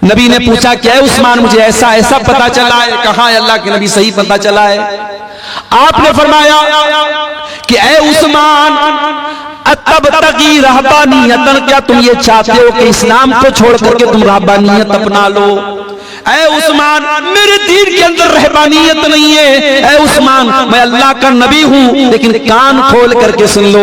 नबी ने पूछा क्या है उस्मान, मुझे ऐसा ऐसा पता चला है। कहा अल्लाह के नबी सही पता चला है। आपने फरमाया कि ऐ उस्मान, अतबतगी रहबानियतन, क्या तुम ये चाहते हो कि इस्लाम को छोड़ करके तुम रहबानियत अपना लो? ऐ उस्मान, मेरे दीन के अंदर रहबानियत नहीं है। ऐ उस्मान, मैं अल्लाह का नबी हूं, लेकिन कान खोल करके सुन लो।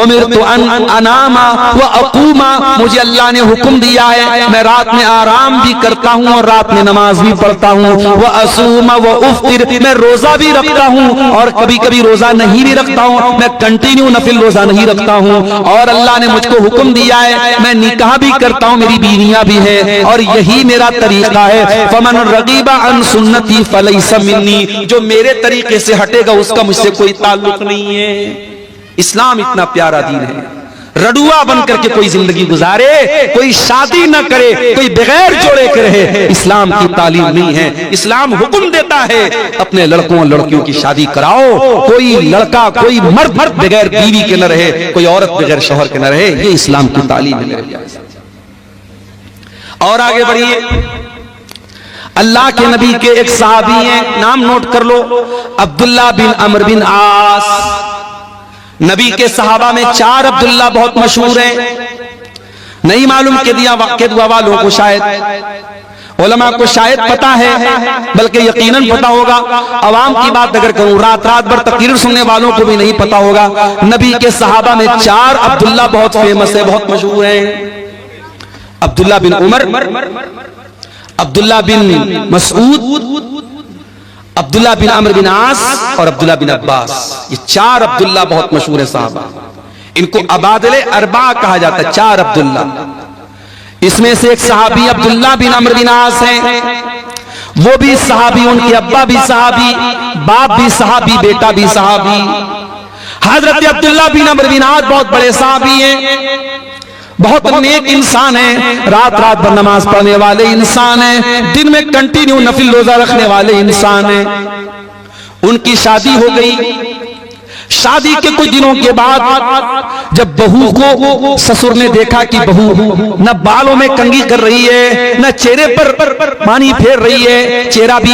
उमिरतु अन अनामा व अक़ूमा, मुझे अल्लाह ने हुक्म दिया है मैं रात में आराम भी करता हूं और रात में नमाज भी पढ़ता हूं। व असूमा व उफ्तिर, मैं रोजा भी रखता हूं और कभी कभी रोजा नहीं भी रखता हूं, मैं कंटिन्यू नफिल रोजा नहीं रखता हूं। और अल्लाह ने मुझको हुक्म दिया है मैं निकाह भी करता हूं, मेरी बीवियां भी हैं, और यही मेरा तरीका है। फमन रगीबा अन सुन्नती फलैसा मिन्नी, जो मेरे तरीके से हटेगा उसका मुझसे कोई ताल्लुक नहीं है। इस्लाम इतना प्यारा दीन है, रडुआ बन करके कोई जिंदगी गुजारे, कोई शादी ना करे, कोई बगैर जोड़े के रहे, इस्लाम की तालीम नहीं है। इस्लाम हुक्म देता है अपने लड़कों और लड़कियों की शादी कराओ। कोई लड़का, कोई मर्द बगैर बीवी के न रहे, कोई औरत बगैर शौहर के न रहे, ये इस्लाम की तालीम है। और आगे बढ़िए, अल्लाह के नबी के एक सहाबी हैं, नाम नोट कर लो, अब्दुल्ला बिन अमर बिन आस। नबी के सहाबा में 4 अब्दुल्ला बहुत मशहूर हैं। नहीं मालूम के दुआ वालों को शायद, उलमा को शायद पता है, बल्कि यकीनन पता होगा। अवाम की बात अगर करूं, रात रात भर तकरीर सुनने वालों को भी नहीं पता होगा। नबी के सहाबा में 4 अब्दुल्ला बहुत फेमस है, बहुत मशहूर हैं। अब्दुल्ला बिन उमर, अब्दुल्ला बिन मसूद, अब्दुल्ला बिन अमर बिन आस और अब्दुल्ला बिन अब्बास। ये 4 अब्दुल्ला बहुत मशहूर है साहबा। इनको अबादले अरबा कहा जाता है, 4 अब्दुल्ला। इसमें से एक सहाबी अब्दुल्ला बिन अमर बिन आस हैं, वो भी सहाबी, उनके अब्बा भी सहाबी, बाप भी सहाबी, बेटा भी सहाबी। हजरत अब्दुल्ला बिन अमर बिन आस बहुत बड़े सहाबी हैं, बहुत नेक इंसान है, रात रात भर नमाज पढ़ने वाले इंसान है, दिन में कंटिन्यू नफिल रोजा रखने वाले इंसान है। उनकी शादी हो गई। शादी के कुछ दिनों के बाद जब बहू को ससुर ने देखा कि बहू न बालों में कंघी कर रही है, न चेहरे पर पानी फेर रही है, चेहरा भी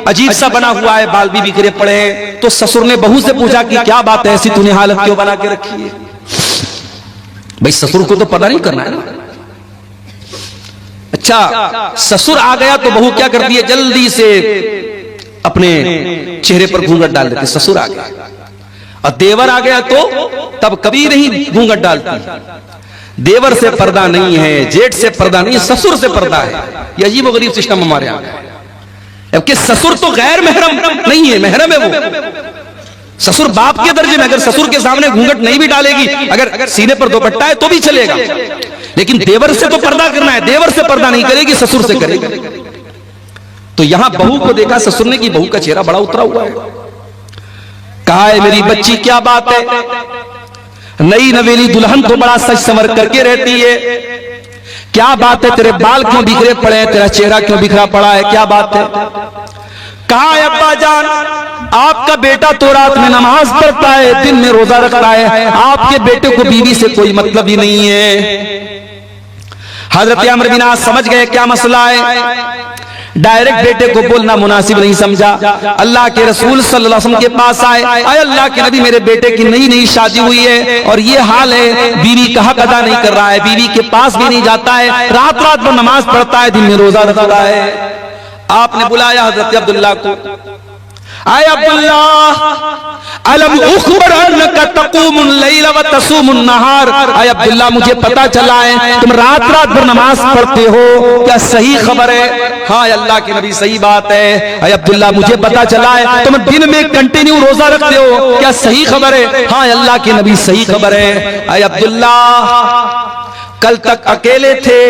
अजीब सा बना हुआ है, बाल भी बिखरे पड़े हैं, तो ससुर ने बहू से पूछा कि क्या बात है, ऐसी तूने हालत क्यों बना के रखी है? भाई ससुर को तो पता नहीं करना है ना। अच्छा, ससुर आ गया तो बहू क्या करती है, जल्दी से अपने चेहरे पर घूंघट डाल देती। ससुर आ गया और देवर आ गया तो तब कभी नहीं घूंघट डालती। देवर से पर्दा नहीं है, जेठ से पर्दा नहीं, ससुर से पर्दा है। ये अजीब गरीब सिस्टम हमारे यहाँ है। जबकि ससुर तो गैर महरम नहीं है, महरम है वो। ससुर बाप के दर्जे में, अगर ससुर के सामने घूंघट नहीं भी डालेगी, अगर सीने पर दुपट्टा है तो भी चलेगा, लेकिन देवर से तो पर्दा करना है। देवर से पर्दा नहीं करेगी, ससुर से करेगी। तो यहां बहू को देखा ससुर ने कि बहू का चेहरा बड़ा उतरा हुआ है। कहा है मेरी बच्ची क्या बात है, नई नवेली दुल्हन तो बड़ा सच संवर करके रहती है, क्या बात है, तेरे बाल क्यों बिखरे पड़े हैं, तेरा चेहरा क्यों बिखरा पड़ा है, क्या बात है? कहा है अब्बा जान, आपका बेटा तो रात में नमाज पढ़ता है, दिन में रोजा रखता है, आपके बेटे को बीवी से कोई मतलब ही नहीं है। हजरत अमर बिन आस समझ गए क्या मसला है। डायरेक्ट बेटे को बोलना मुनासिब नहीं समझा। अल्लाह के रसूल सल्लल्लाहु अलैहि वसल्लम के पास आए, अल्लाह के नबी मेरे बेटे की नई नई शादी हुई है और ये हाल है, बीवी का हक अदा नहीं कर रहा है, बीवी के पास भी नहीं जाता है, रात रात भर नमाज पढ़ता है, दिन में रोजा रखता है। आपने बुलाया हजरत अब्दुल्ला को, आए अब्दुल्ला अलम उखबर अन्नका तक़ूमुल लैल व तसूमुन नहार, आए अब्दुल्ला मुझे पता चला है तुम रात रात भर नमाज पढ़ते हो, क्या सही खबर है? हाँ अल्लाह के नबी सही बात है। आए अब्दुल्ला मुझे पता चला है तुम दिन में कंटिन्यू रोजा रखते हो, क्या सही खबर है? हाँ अल्लाह के नबी सही खबर है। आए अब्दुल्ला कल तक अकेले थे,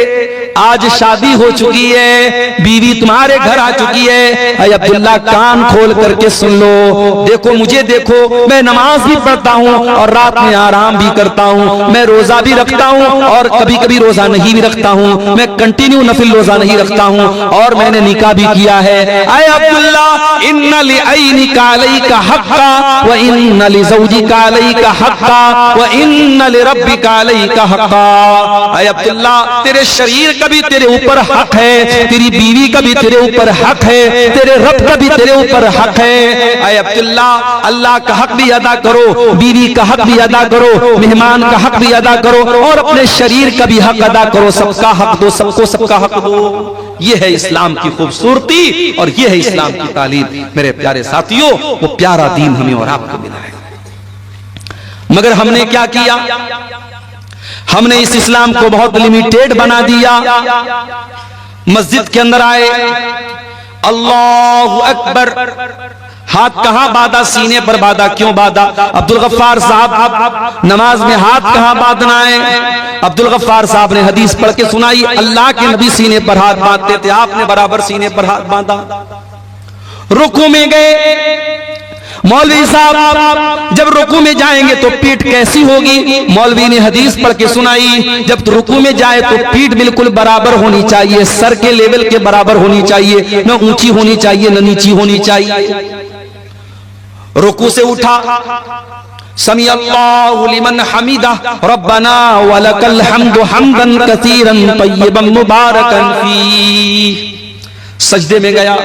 आज शादी हो चुकी है, बीवी तुम्हारे घर आ चुकी है। अरे अब्दुल्ला कान खोल करके सुन लो, देखो मुझे देखो, मैं नमाज भी पढ़ता हूँ और रात में आराम भी करता हूँ, मैं रोजा भी रखता हूँ और कभी कभी रोजा नहीं भी रखता हूँ, मैं कंटिन्यू नफिल रोजा नहीं रखता हूँ और मैंने निकाह भी किया है। अरे अब्दुल्ला इन्ना लिअयनिका अलैका हक्का व इन्ना लिज़ौजिका अलैका हक्का व इन्ना लिरब्बिका अलैका हक्का। अरे अब्दुल्ला तेरे शरीर का भी तेरे ऊपर हक है, तेरी बीवी का भी तेरे ऊपर हक है, तेरे रब का भी तेरे ऊपर हक है। अरे अब्दुल्ला अल्लाह का हक भी अदा करो, बीवी का हक भी अदा करो, मेहमान का हक भी अदा करो और अपने शरीर का भी हक अदा करो, सबका हक दो, सबको सबका हक दो। ये है इस्लाम की खूबसूरती और ये है इस्लाम की तालीम। मेरे प्यारे साथियों, वो प्यारा दीन हमें और आपको मिला है, मगर हमने क्या किया? हमने इस इस्लाम को बहुत लिमिटेड बना दिया। मस्जिद के अंदर आए, अल्लाहु अकबर, हाथ कहां बांधा? सीने पर बांधा। क्यों बांधा? अब्दुल गफ्फार साहब नमाज में हाथ कहां बांधना है? अब्दुल गफ्फार साहब ने हदीस पढ़ के सुनाई, अल्लाह के नबी सीने पर हाथ बांधते थे, आपने बराबर सीने पर हाथ बांधा। रुकू में गए, मौलवी साहब जब रुकू में जाएंगे तो पीठ कैसी होगी? मौलवी ने हदीस पढ़ के सुनाई, जब रुकू में जाए तो पीठ बिल्कुल बराबर होनी चाहिए, सर के लेवल के बराबर होनी चाहिए, न ऊंची होनी चाहिए न नीची होनी चाहिए। रुकू से उठा, समी अल्लाहु लिमन हमीदा रब्बना वलकल हम्दु हम्दन कसीरन तय्यबन मुबारकन फी। सजदे में गया।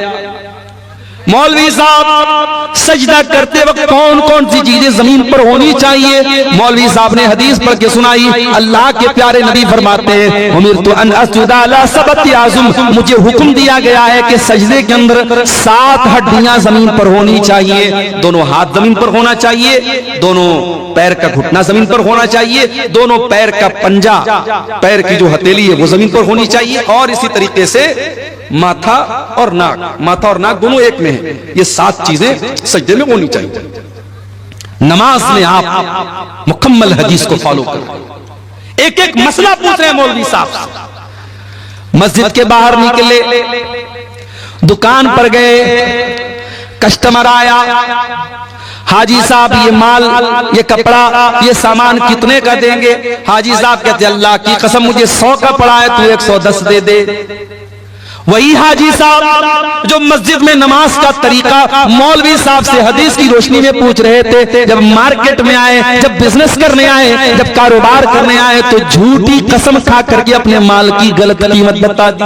मौलवी साहब सजदा करते वक्त कौन कौन सी चीजें जमीन पर होनी चाहिए? मौलवी साहब ने हदीस पढ़ के सुनाई, अल्लाह के प्यारे नबी फरमाते हैं, उमिरतु अन अस्जुदा अला सबती आज़ुम, मुझे हुक्म दिया गया है कि सजदे के अंदर 7 हड्डियां जमीन पर होनी चाहिए। दोनों हाथ जमीन पर होना चाहिए, दोनों पैर का घुटना जमीन पर होना चाहिए, दोनों पैर का पंजा, पैर की जो हथेली है वो जमीन पर होनी चाहिए, और इसी तरीके से माथा और नाक, माथा और नाक दोनों एक में है। ये 7 चीजें सजदे में होनी चाहिए। नमाज में आप मुकम्मल हदीस को फॉलो करें। एक एक मसला पूछ रहे हैं मौलवी साहब। मस्जिद के बाहर निकले, दुकान पर गए, कस्टमर आया, हाजी साहब ये माल, ये कपड़ा, ये सामान कितने का देंगे? हाजी साहब कहते अल्लाह की कसम मुझे 100 का पड़ा है, तू 110 दे दे। वही हाजी साहब जो मस्जिद में नमाज का तरीका मौलवी साहब से हदीस की रोशनी में पूछ रहे थे, जब मार्केट में आए, जब बिजनेस करने आए, जब कारोबार करने आए तो झूठी कसम खा करके अपने माल की गलत कीमत बता दी।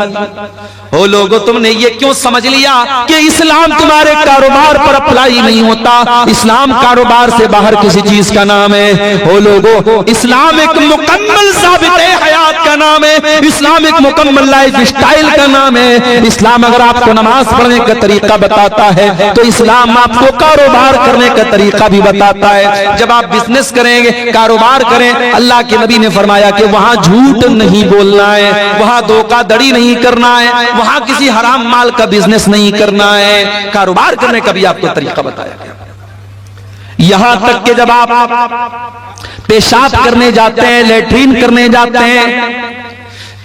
ओ लोगों, तुमने ये क्यों समझ लिया कि इस्लाम तुम्हारे कारोबार पर अप्लाई नहीं होता? इस्लाम कारोबार से बाहर किसी चीज का नाम है। ओ लोगों, इस्लाम एक मुकम्मल साबिते हयात का नाम है, इस्लाम एक मुकम्मल लाइफ स्टाइल का नाम है। इस्लाम अगर आपको नमाज पढ़ने का तरीका बताता है तो इस्लाम आपको कारोबार करने का तरीका भी बताता है। जब आप बिजनेस करेंगे, कारोबार करें, अल्लाह के नबी ने फरमाया कि वहां झूठ नहीं बोलना है, वहां धोखाधड़ी नहीं करना है, वहां किसी हराम माल का बिजनेस नहीं करना है। कारोबार करने का भी आपको तरीका बताया गया। यहां तक कि जब आप पेशाब करने जाते हैं, लेट्रिन करने जाते हैं,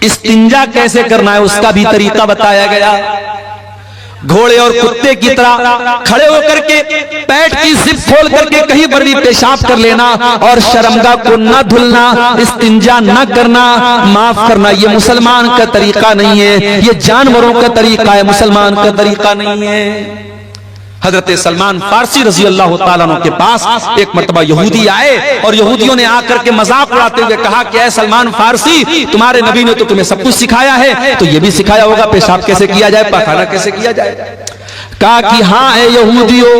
इस्तिंजा कैसे करना है उसका भी तरीका बताया गया। घोड़े और कुत्ते की तरह खड़े होकर के पैट की जिप खोल करके कहीं पर भी पेशाब कर लेना और शर्मगाह को न धुलना, इस्तिंजा न करना, माफ करना, ये मुसलमान का तरीका नहीं है, ये जानवरों का तरीका है, मुसलमान का तरीका नहीं है। हजरत सलमान फारसी रजी अल्लाह ताला अन्हु के पास एक मर्तबा यहूदी आए और यहूदियों ने आकर के मजाक उड़ाते हुए कहा कि ऐ सलमान फारसी, तुम्हारे नबी ने तो तुम्हें सब कुछ सिखाया है, तो ये भी सिखाया होगा पेशाब कैसे किया जाए, पखाना कैसे किया जाए। कहा कि हाँ है यहूदियों,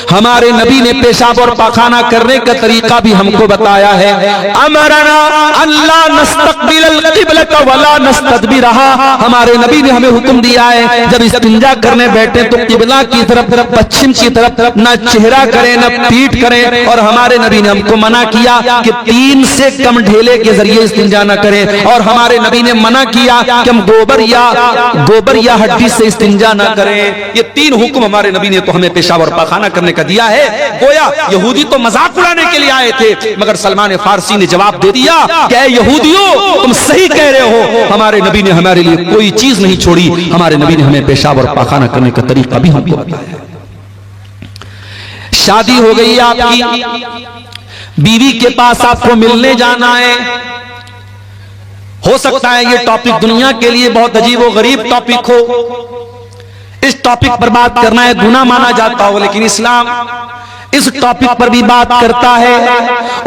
हमारे नबी ने पेशाब और पाखाना करने का तरीका भी हमको बताया है। अमरना अल्लाह नस्तकबिल क़िबलत वला नस्तदबिरहा, हमारे नबी ने हमें हुक्म दिया है जब इस्तिंजा करने बैठे तो किबला की तरफ पश्चिम की तरफ न चेहरा करें न पीठ करें। और हमारे नबी ने हमको मना किया कि 3 से कम ढेले के जरिए इस्तिंजा न करें। और हमारे नबी ने मना किया कि हम गोबर या हड्डी से इस्तिंजा न करें। ये 3 हुक्म हमारे नबी ने तो हमें पेशाब और पाखाना करने का दिया है। गोया यहूदी तो मजाक उड़ाने के लिए आए थे, मगर सलमान फारसी ने जवाब दे दिया कि ऐ यहूदियों, तुम सही कह रहे हो, हमारे नबी ने हमारे लिए कोई चीज नहीं छोड़ी, हमारे नबी ने हमें पेशाब और पाखाना करने का तरीका भी हमको बताया। शादी हो गई आपकी, बीवी के पास आपको मिलने जाना है। हो सकता है ये टॉपिक दुनिया के लिए बहुत अजीब व गरीब टॉपिक हो, इस टॉपिक पर बात करना है गुनाह माना जाता हो, लेकिन इस्लाम इस टॉपिक पर भी बात करता है।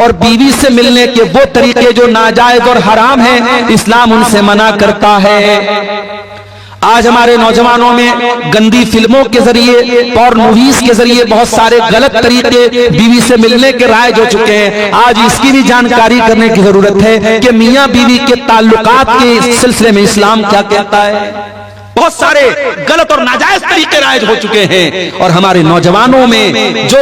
और बीवी से मिलने के वो तरीके जो नाजायज और हराम हैं, इस्लाम उनसे मना करता है। आज हमारे नौजवानों में गंदी फिल्मों के जरिए, पॉर्न मूवीज के जरिए बहुत सारे गलत तरीके बीवी से मिलने के राइज हो चुके हैं। आज इसकी भी जानकारी करने की जरूरत है कि मियां बीवी के ताल्लुकात के सिलसिले में इस्लाम क्या कहता है। बहुत सारे गलत और नाजायज तरीके राइज हो चुके हैं और हमारे नौजवानों में जो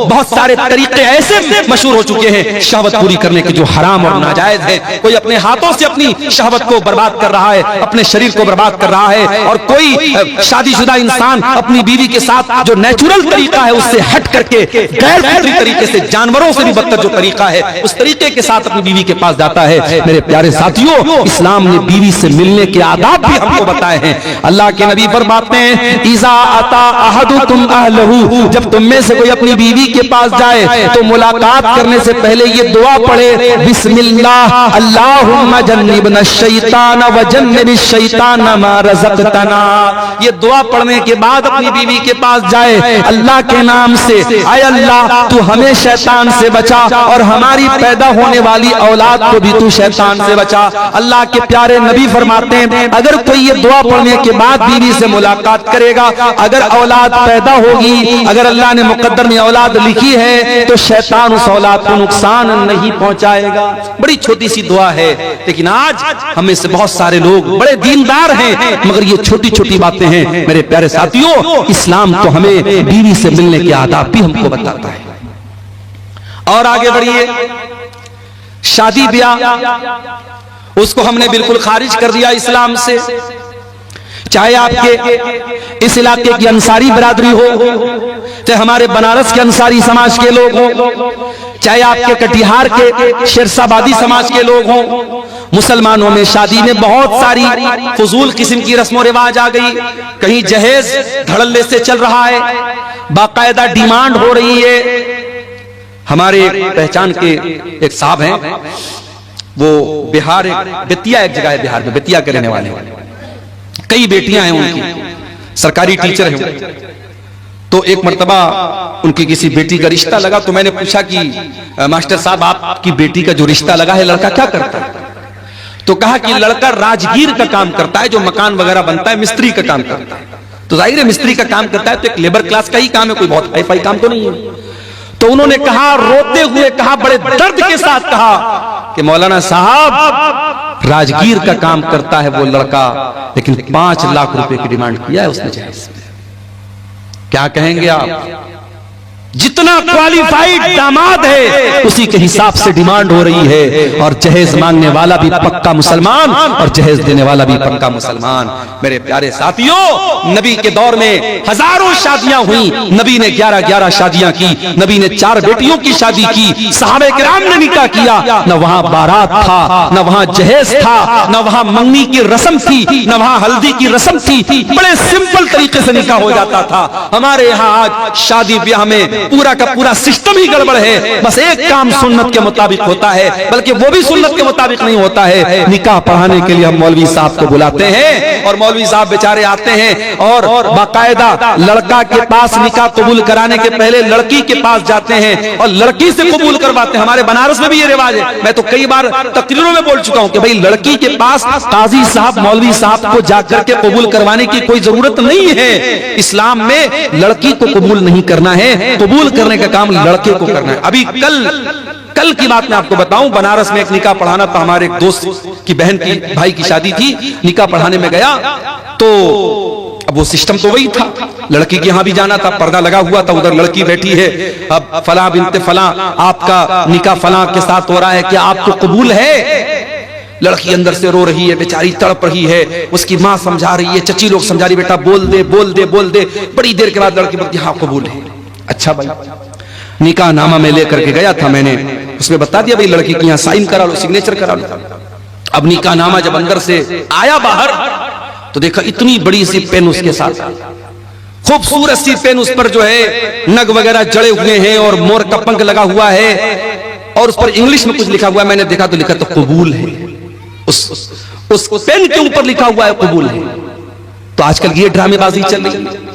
बहुत सारे तरीके ऐसे मशहूर हो चुके हैं शहवत पूरी करने के, जो हराम और नाजायज है। कोई अपने हाथों से अपनी शहवत को बर्बाद कर रहा है, अपने शरीर को बर्बाद कर रहा है, और कोई शादीशुदा इंसान अपनी बीवी के साथ जो नेचुरल तरीका है उससे हट करके गैर फितरी तरीके से, जानवरों से भी बदतर जो तरीका है उस तरीके के साथ अपनी बीवी के पास जाता है। मेरे प्यारे साथियों, इस्लाम ने बीवी से मिलने के आदाब भी हमको बताए हैं। अल्लाह के नबी फरमाते हैं, इज़ा अता अहदुकुम अहलहू, जब तुम में से कोई अपनी बीवी के पास जाए तो मुलाकात करने से पहले ये दुआ पढ़े, बिस्मिल्लाह अल्लाहुम्मा जन्निबना शैतान व जन्निबिश शैतान मा रज़क़तना। ये दुआ पढ़ने के बाद अपनी बीवी के पास जाए अल्लाह के नाम से, आय अल्लाह तू हमें शैतान से बचा और हमारी पैदा होने वाली औलाद को भी तू शैतान से बचा। अल्लाह के प्यारे नबी फरमाते हैं, अगर कोई ये दुआ पढ़ने के बाद बीवी से मुलाकात करेगा, अगर औलाद पैदा होगी, अगर अल्लाह ने मुकद्दर में औलाद लिखी है तो शैतान उस औलाद को नुकसान नहीं पहुंचाएगा। बड़ी छोटी सी दुआ है, लेकिन आज हमें से बहुत सारे लोग बड़े दीनदार हैं, मगर ये छोटी छोटी बातें हैं। मेरे प्यारे साथियों, इस्लाम तो हमें बीवी से मिलने के आदाब भी हमको बताता है। और आगे बढ़िए, शादी ब्याह उसको हमने बिल्कुल खारिज कर दिया इस्लाम से। चाहे आपके इस इलाके की अंसारी बिरादरी हो, चाहे हमारे बनारस के अंसारी समाज के लोग हों, चाहे आपके कटिहार के शेरशाबादी समाज के लोग हों, मुसलमानों में शादी में बहुत सारी फजूल किस्म की रस्म रिवाज आ गई। कहीं जहेज धड़ल्ले से चल रहा है, बाकायदा डिमांड हो रही है। हमारे पहचान के एक साहब हैं, वो बिहार, बेतिया एक जगह है बिहार में, बेतिया के रहने वाले हैं, कई बेटियां हैं उनकी, सरकारी टीचर हैं। तो एक मर्तबा उनकी किसी बेटी का रिश्ता लगा, तो मैंने पूछा कि मास्टर साहब आपकी बेटी का जो रिश्ता लगा है लड़का क्या करता है? तो कहा कि लड़का राजगीर का काम करता है, जो मकान वगैरह बनता है, मिस्त्री का काम करता है। तो जाहिर है मिस्त्री का काम करता है तो एक लेबर क्लास का ही काम है, कोई बहुत हाई फाई काम तो नहीं है। तो उन्होंने कहा, रोते हुए कहा, बड़े दर्द के साथ कहा कि मौलाना साहब राजगीर का काम करता है वो लड़का, लेकिन 5 लाख रुपए की डिमांड किया है उसने जहेज में। क्या कहेंगे आप? जितना क्वालिफाइड दामाद है उसी के हिसाब से डिमांड हो रही है, और जहेज मांगने वाला भी पक्का मुसलमान और जहेज देने वाला भी पक्का मुसलमान। मेरे प्यारे साथियों, नबी के दौर में हजारों शादियां हुई, नबी ने 11-11 शादियां की, नबी ने 4 बेटियों की शादी की, सहाबा किराम ने निकाह किया। न वहां बारात था, न वहां जहेज था, न वहां मंगनी की रस्म थी, न वहां हल्दी की रस्म थी। बड़े सिंपल तरीके से निकाह हो जाता था। हमारे यहाँ आज शादी ब्याह में पूरा का पूरा सिस्टम ही गड़बड़ है। बस एक काम सुन्नत के मुताबिक होता है, बल्कि वो भी सुन्नत के मुताबिक नहीं होता है। निकाह पढ़ाने के लिए हम मौलवी साहब को बुलाते हैं और मौलवी साहब बेचारे आते हैं और बाकायदा लड़का के पास निकाह कबूल कराने के पहले लड़की के पास जाते हैं और लड़की से कबूल करवाते हैं। हमारे बनारस में भी ये रिवाज है। मैं तो कई बार तकरीरों में बोल चुका हूं कि भाई लड़की के पास काजी साहब मौलवी साहब को जाकर के कबूल करवाने की कोई जरूरत नहीं है। इस्लाम में लड़की को कबूल नहीं करना है, कबूल करने का काम लड़के को करना है। अभी कल की बात मैं आपको बताऊं, बनारस में एक निकाह पढ़ाना था। हमारे एक दोस्त की बहन की भाई की शादी थी, निकाह पढ़ाने में गया तो अब वो सिस्टम तो वही था, लड़की के यहां भी जाना था, पर्दा लगा हुआ था, उधर लड़की बैठी है। अब फला बिनते फला आपका निकाह फला के साथ हो रहा है, क्या आपको कबूल है? लड़की अंदर से रो रही है, बेचारी तड़प रही है। उसकी माँ समझा रही है, चची लोग समझा रही, बेटा बोल दे बोल दे बोल दे। बड़ी देर के बाद लड़की बोलती हाँ कबूल है। अच्छा भाई, निकाह नामा में लेकर के गया था मैंने, उसमें बता दिया भाई लड़की के यहाँ साइन करा लो, सिग्नेचर करा लो। अब निकाह नामा जब अंदर से आया बाहर तो देखा इतनी बड़ी सी पेन उसके साथ, खूबसूरत सी पेन, उस पर जो है नग वगैरह जड़े हुए हैं और मोर का पंख लगा हुआ है और उस पर इंग्लिश में कुछ लिखा हुआ है। मैंने देखा तो लिखा तो कबूल है, उस पेन के ऊपर लिखा हुआ है कबूल है। तो आजकल ये ड्रामेबाजी चल रही है।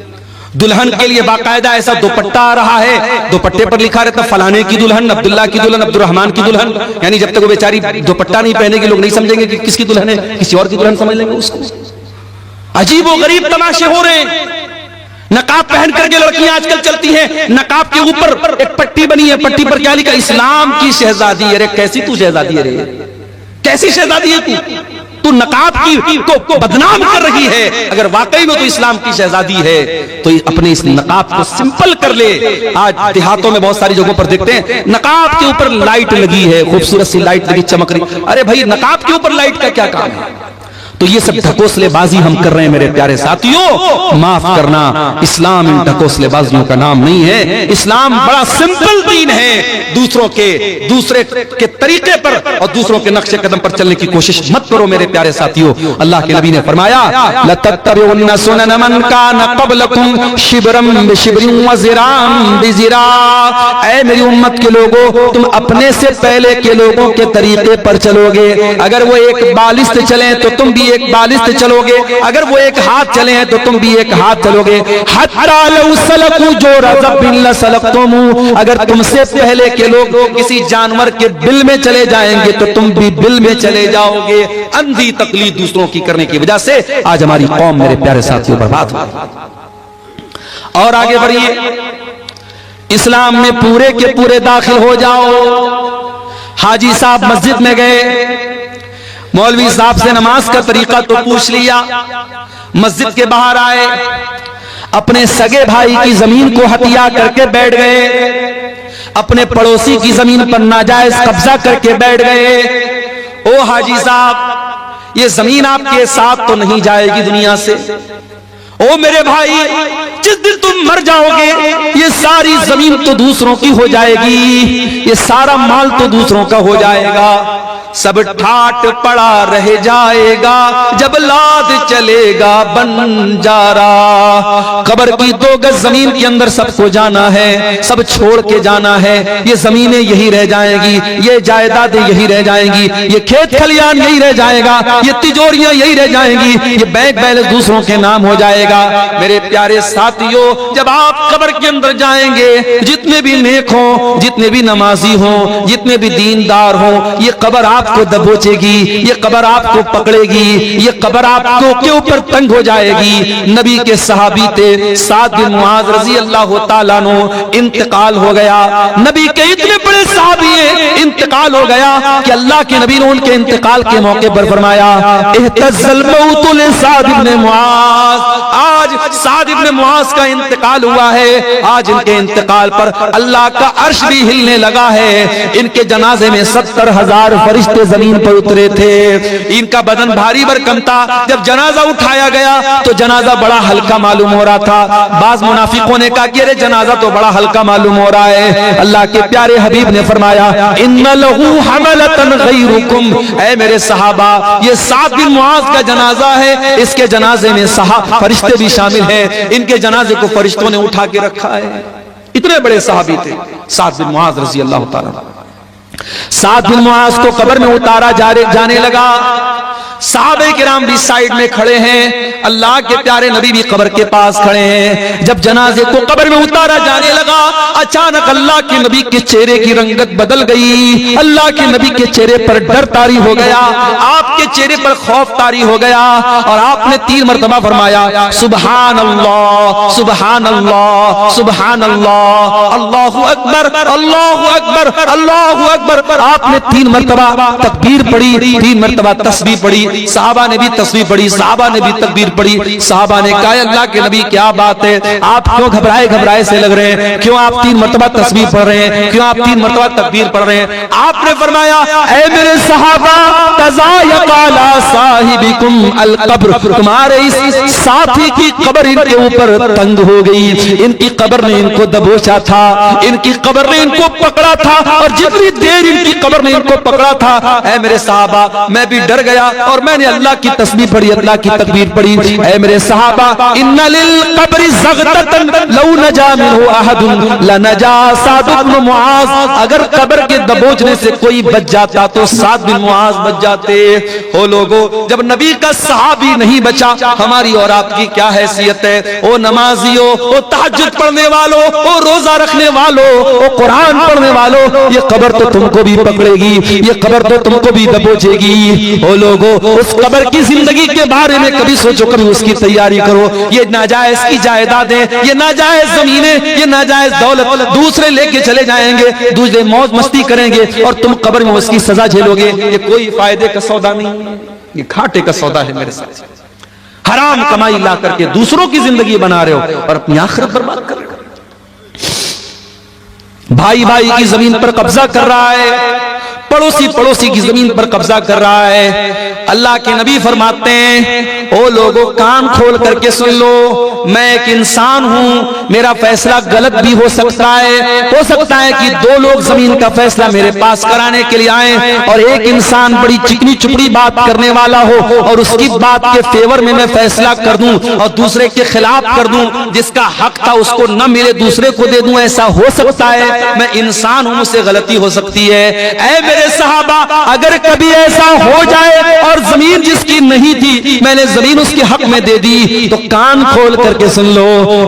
दुल्हन के लिए बाकायदा ऐसा दुपट्टा आ रहा है, दुपट्टे पर लिखा रहता फलाने की दुल्हन, अब्दुल्ला की दुल्हन, अब्दुर्रहमान की दुल्हन। यानी जब तक वो बेचारी दुपट्टा नहीं पहनेगी लोग नहीं समझेंगे कि किसकी दुल्हन है, किसी और की दुल्हन समझ लेंगे उसको। अजीब व गरीब तमाशे हो रहे हैं। नकाब पहन करके लड़कियां आजकल चलती हैं, नकाब के ऊपर एक पट्टी बनी है, पट्टी पर क्या लिखा? इस्लाम की शहजादी। अरे कैसी तू शहजादी है रे, कैसी शहजादी है तू नकाब की को बदनाम कर रही है। अगर वाकई में तो इस्लाम की शहजादी है तो अपने इस नकाब को सिंपल कर ले। आज देहातों में बहुत सारी जगहों पर देखते हैं नकाब के ऊपर लाइट लगी है, खूबसूरत सी लाइट लगी चमक रही। अरे भाई नकाब के ऊपर लाइट का क्या काम है? तो ये सब ढकोसलेबाजी हम कर रहे हैं मेरे प्यारे साथियों, माफ करना। इस्लाम इन ढकोसलेबाजियों का नाम नहीं है। इस्लाम बड़ा सिंपल दीन है। दूसरे के तरीके पर और दूसरों के नक्शे कदम पर चलने की कोशिश मत करो मेरे प्यारे साथियों। अल्लाह के नबी ने फरमाया लतत्तबिउन्ना सुनन मन कान क़ब्लकुम शिब्रम बिशिब्रिन व ज़िराम बिज़िरा। ऐ मेरी उम्मत के लोगों, तुम अपने से पहले के लोगों के तरीके पर चलोगे। अगर वो एक बालिश्त चले तो तुम भी एक बालिश्त चलोगे, अगर वो एक हाथ चले हैं तो तुम भी एक हाथ चलोगे। हत्ता लौ सलकू जो रज़बिन लसलकतुम। अगर तुमसे पहले के लोग किसी जानवर के बिल में चले जाएंगे तो तुम भी बिल में चले जाओगे। अंधी तकलीद दूसरों की करने की वजह से आज हमारी कौम मेरे प्यारे साथियों बर्बाद हुई। और आगे बढ़िए, इस्लाम में पूरे के पूरे दाखिल हो जाओ। हाजी साहब मस्जिद में गए, मौलवी साहब से नमाज का तरीका तो पूछ लिया। मस्जिद के बाहर आए, अपने सगे भाई की जमीन को हथिया करके बैठ गए, अपने पड़ोसी की जमीन पर नाजायज कब्जा करके बैठ गए। ओ हाजी साहब, ये जमीन आपके साथ तो नहीं जाएगी दुनिया से। ओ मेरे भाई, जिस दिन तुम मर जाओगे ये सारी जमीन तो दूसरों की हो जाएगी, ये सारा माल तो दूसरों का हो जाएगा, सब ठाट पड़ा रह जाएगा जब लाद चलेगा बंजारा। कब्र की 2 गज जमीन के अंदर सबको जाना है, सब छोड़ के जाना है। ये जमीनें यही रह जाएंगी, ये जायदादें यही रह जाएंगी, ये खेत खलियान यही रह जाएगा, ये तिजोरियां यही रह जाएंगी, ये बैंक बैलेंस दूसरों के नाम हो जाएगा। मेरे प्यारे साथियों, जब आप कब्र के अंदर जाएंगे, जितने भी नेक हों, जितने भी नमाजी हों, जितने भी दीनदार हों, ये कब्र आपको दबोचेगी, ये कब्र आपको पकड़ेगी, ये कब्र आपको के ऊपर तंग हो जाएगी। नबी के सहाबी थे साद बिन मुआज रजी अल्लाह तआला अन्हु, इंतकाल हो गया। नबी के इतने बड़े सहाबी हैं, इंतकाल हो गया कि अल्लाह के नबी ने उनके इंतकाल के मौके पर फरमाया इhtazal मौत li साद बिन मुआज। आज साद इब्न मुआज का इंतकाल हुआ है। आज इनके इंतकाल पर अल्लाह का अर्श भी हिलने लगा है। इनके जनाजे में 70,000 फरिश्ते जमीन पर उतरे थे। इनका बदन भारी भरकम था। जब जनाजा उठाया गया तो जनाजा बड़ा हल्का मालूम हो रहा था। बाज मुनाफिकों ने कहा कि अरे जनाजा तो बड़ा हल्का मालूम हो रहा है। अल्लाह के प्यारे हबीब ने फरमाया इन्ना लहू हमलतन गैरुकुम। ऐ मेरे सहाबा, ये साद बिन मुआज का जनाजा है, इसके जनाजे में फरिश्ते भी शामिल हैं। इनके जनाजे को फरिश्तों ने उठा के रखा है। इतने बड़े सहाबी थे साद बिन मुआज रजी अल्लाह ताला। साद बिन मुआज को कब्र में उतारा जाने लगा। साहबे किराम भी साइड में खड़े हैं, अल्लाह के प्यारे नबी भी कब्र के पास खड़े हैं। जब जनाजे को कब्र में उतारा जाने लगा, अचानक अल्लाह के नबी के चेहरे की रंगत बदल गई। अल्लाह के नबी के चेहरे पर डर तारी हो गया, आपके चेहरे पर खौफ तारी हो गया और आपने 3 मरतबा फरमाया सुबहान अल्लाह सुबहान अल्लाह सुबहान अल्लाह, अल्लाहु अकबर अल्लाहु अकबर अल्लाहु अकबर। आपने 3 मरतबा तकबीर पढ़ी, 3 मरतबा तस्बीह पढ़ी। साहबा ने भी तस्बीह पढ़ी, साहबा ने भी तकबीर पढ़ी। साहबा ने कहा अल्लाह के नबी क्या बात है, आप क्यों घबराए से लग रहे हैं, क्यों आप 3 मरतबा तस्बीह पढ़ रहे हैं, क्यों आप 3 मरतबा तकबीर पढ़ रहे हैं। आपने फरमाया ऐ मेरे सहाबा तज़ायक़ा साहिबिकुम अल कब्र, तुम्हारे इस साथी की कब्र इनके ऊपर तंग हो गई, इनकी कब्र ने इनको दबोचा था, इनकी कब्र ने इनको पकड़ा था और जितनी देर इनकी कब्र ने इनको पकड़ा था, ऐ मेरे सहाबा मैं भी डर गया और मैंने अल्लाह की तस्बीह पढ़ी, अल्लाह की तकबीर पढ़ी। ऐ मेरे सहाबा इन्ना लिल कब्रि ज़ग़ततन लौ नजा मिनहु अहदुन लनजा साद बिन मुआज, अगर कब्र के दबोचने से कोई बच जाता तो साद बिन मुआज बच जाते। हो लोगो, जब नबी का सहाबी नहीं बचा, हमारी और आपकी क्या हैसियत है। ओ नमाजियों, ओ तहज्जुद पढ़ने वालों, ओ रोजा रखने वालों, ओ कुरान पढ़ने वालों, ये कब्र तो तुमको भी पकड़ेगी, ये कब्र तो तुमको भी दबोचेगी। ओ लोगो, उस कब्र की जिंदगी के बारे में कभी सोचो, कभी उसकी तैयारी करो। ये नाजायज की जायदादें, ये नाजायज जमीनें, ये नाजायज दौलत दूसरे लेके चले जाएंगे, दूसरे मौज मस्ती करेंगे और तुम कब्र में उसकी सजा झेलोगे। ये कोई फायदे का सौदा नहीं, ये घाटे का सौदा है मेरे साथ। हराम कमाई ला करके दूसरों की जिंदगी बना रहे हो और अपनी आखिरत बर्बाद कर रहे हो। भाई भाई की जमीन पर कब्जा कर रहा है, पड़ोसी पड़ोसी की जमीन पर कब्जा कर रहा है। अल्लाह के नबी फरमाते हैं ओ लोगों कान खोल करके सुन लो, मैं एक इंसान हूं, मेरा फैसला गलत भी हो सकता है। हो सकता है कि 2 लोग जमीन का फैसला मेरे पास कराने के लिए आए और एक इंसान बड़ी चिकनी चुपड़ी बात करने वाला हो और उसकी बात के फेवर में मैं फैसला कर दूं और दूसरे के खिलाफ कर दूं, जिसका हक था उसको न मिले दूसरे को दे दूं, ऐसा हो सकता है। मैं इंसान हूं, मुझसे गलती हो सकती है। ऐ मेरे सहाबा, अगर कभी ऐसा हो जाए और जमीन जिसकी नहीं थी मैंने जमीन उसके हक में दे दी, तो कान खोल करके सुन लो,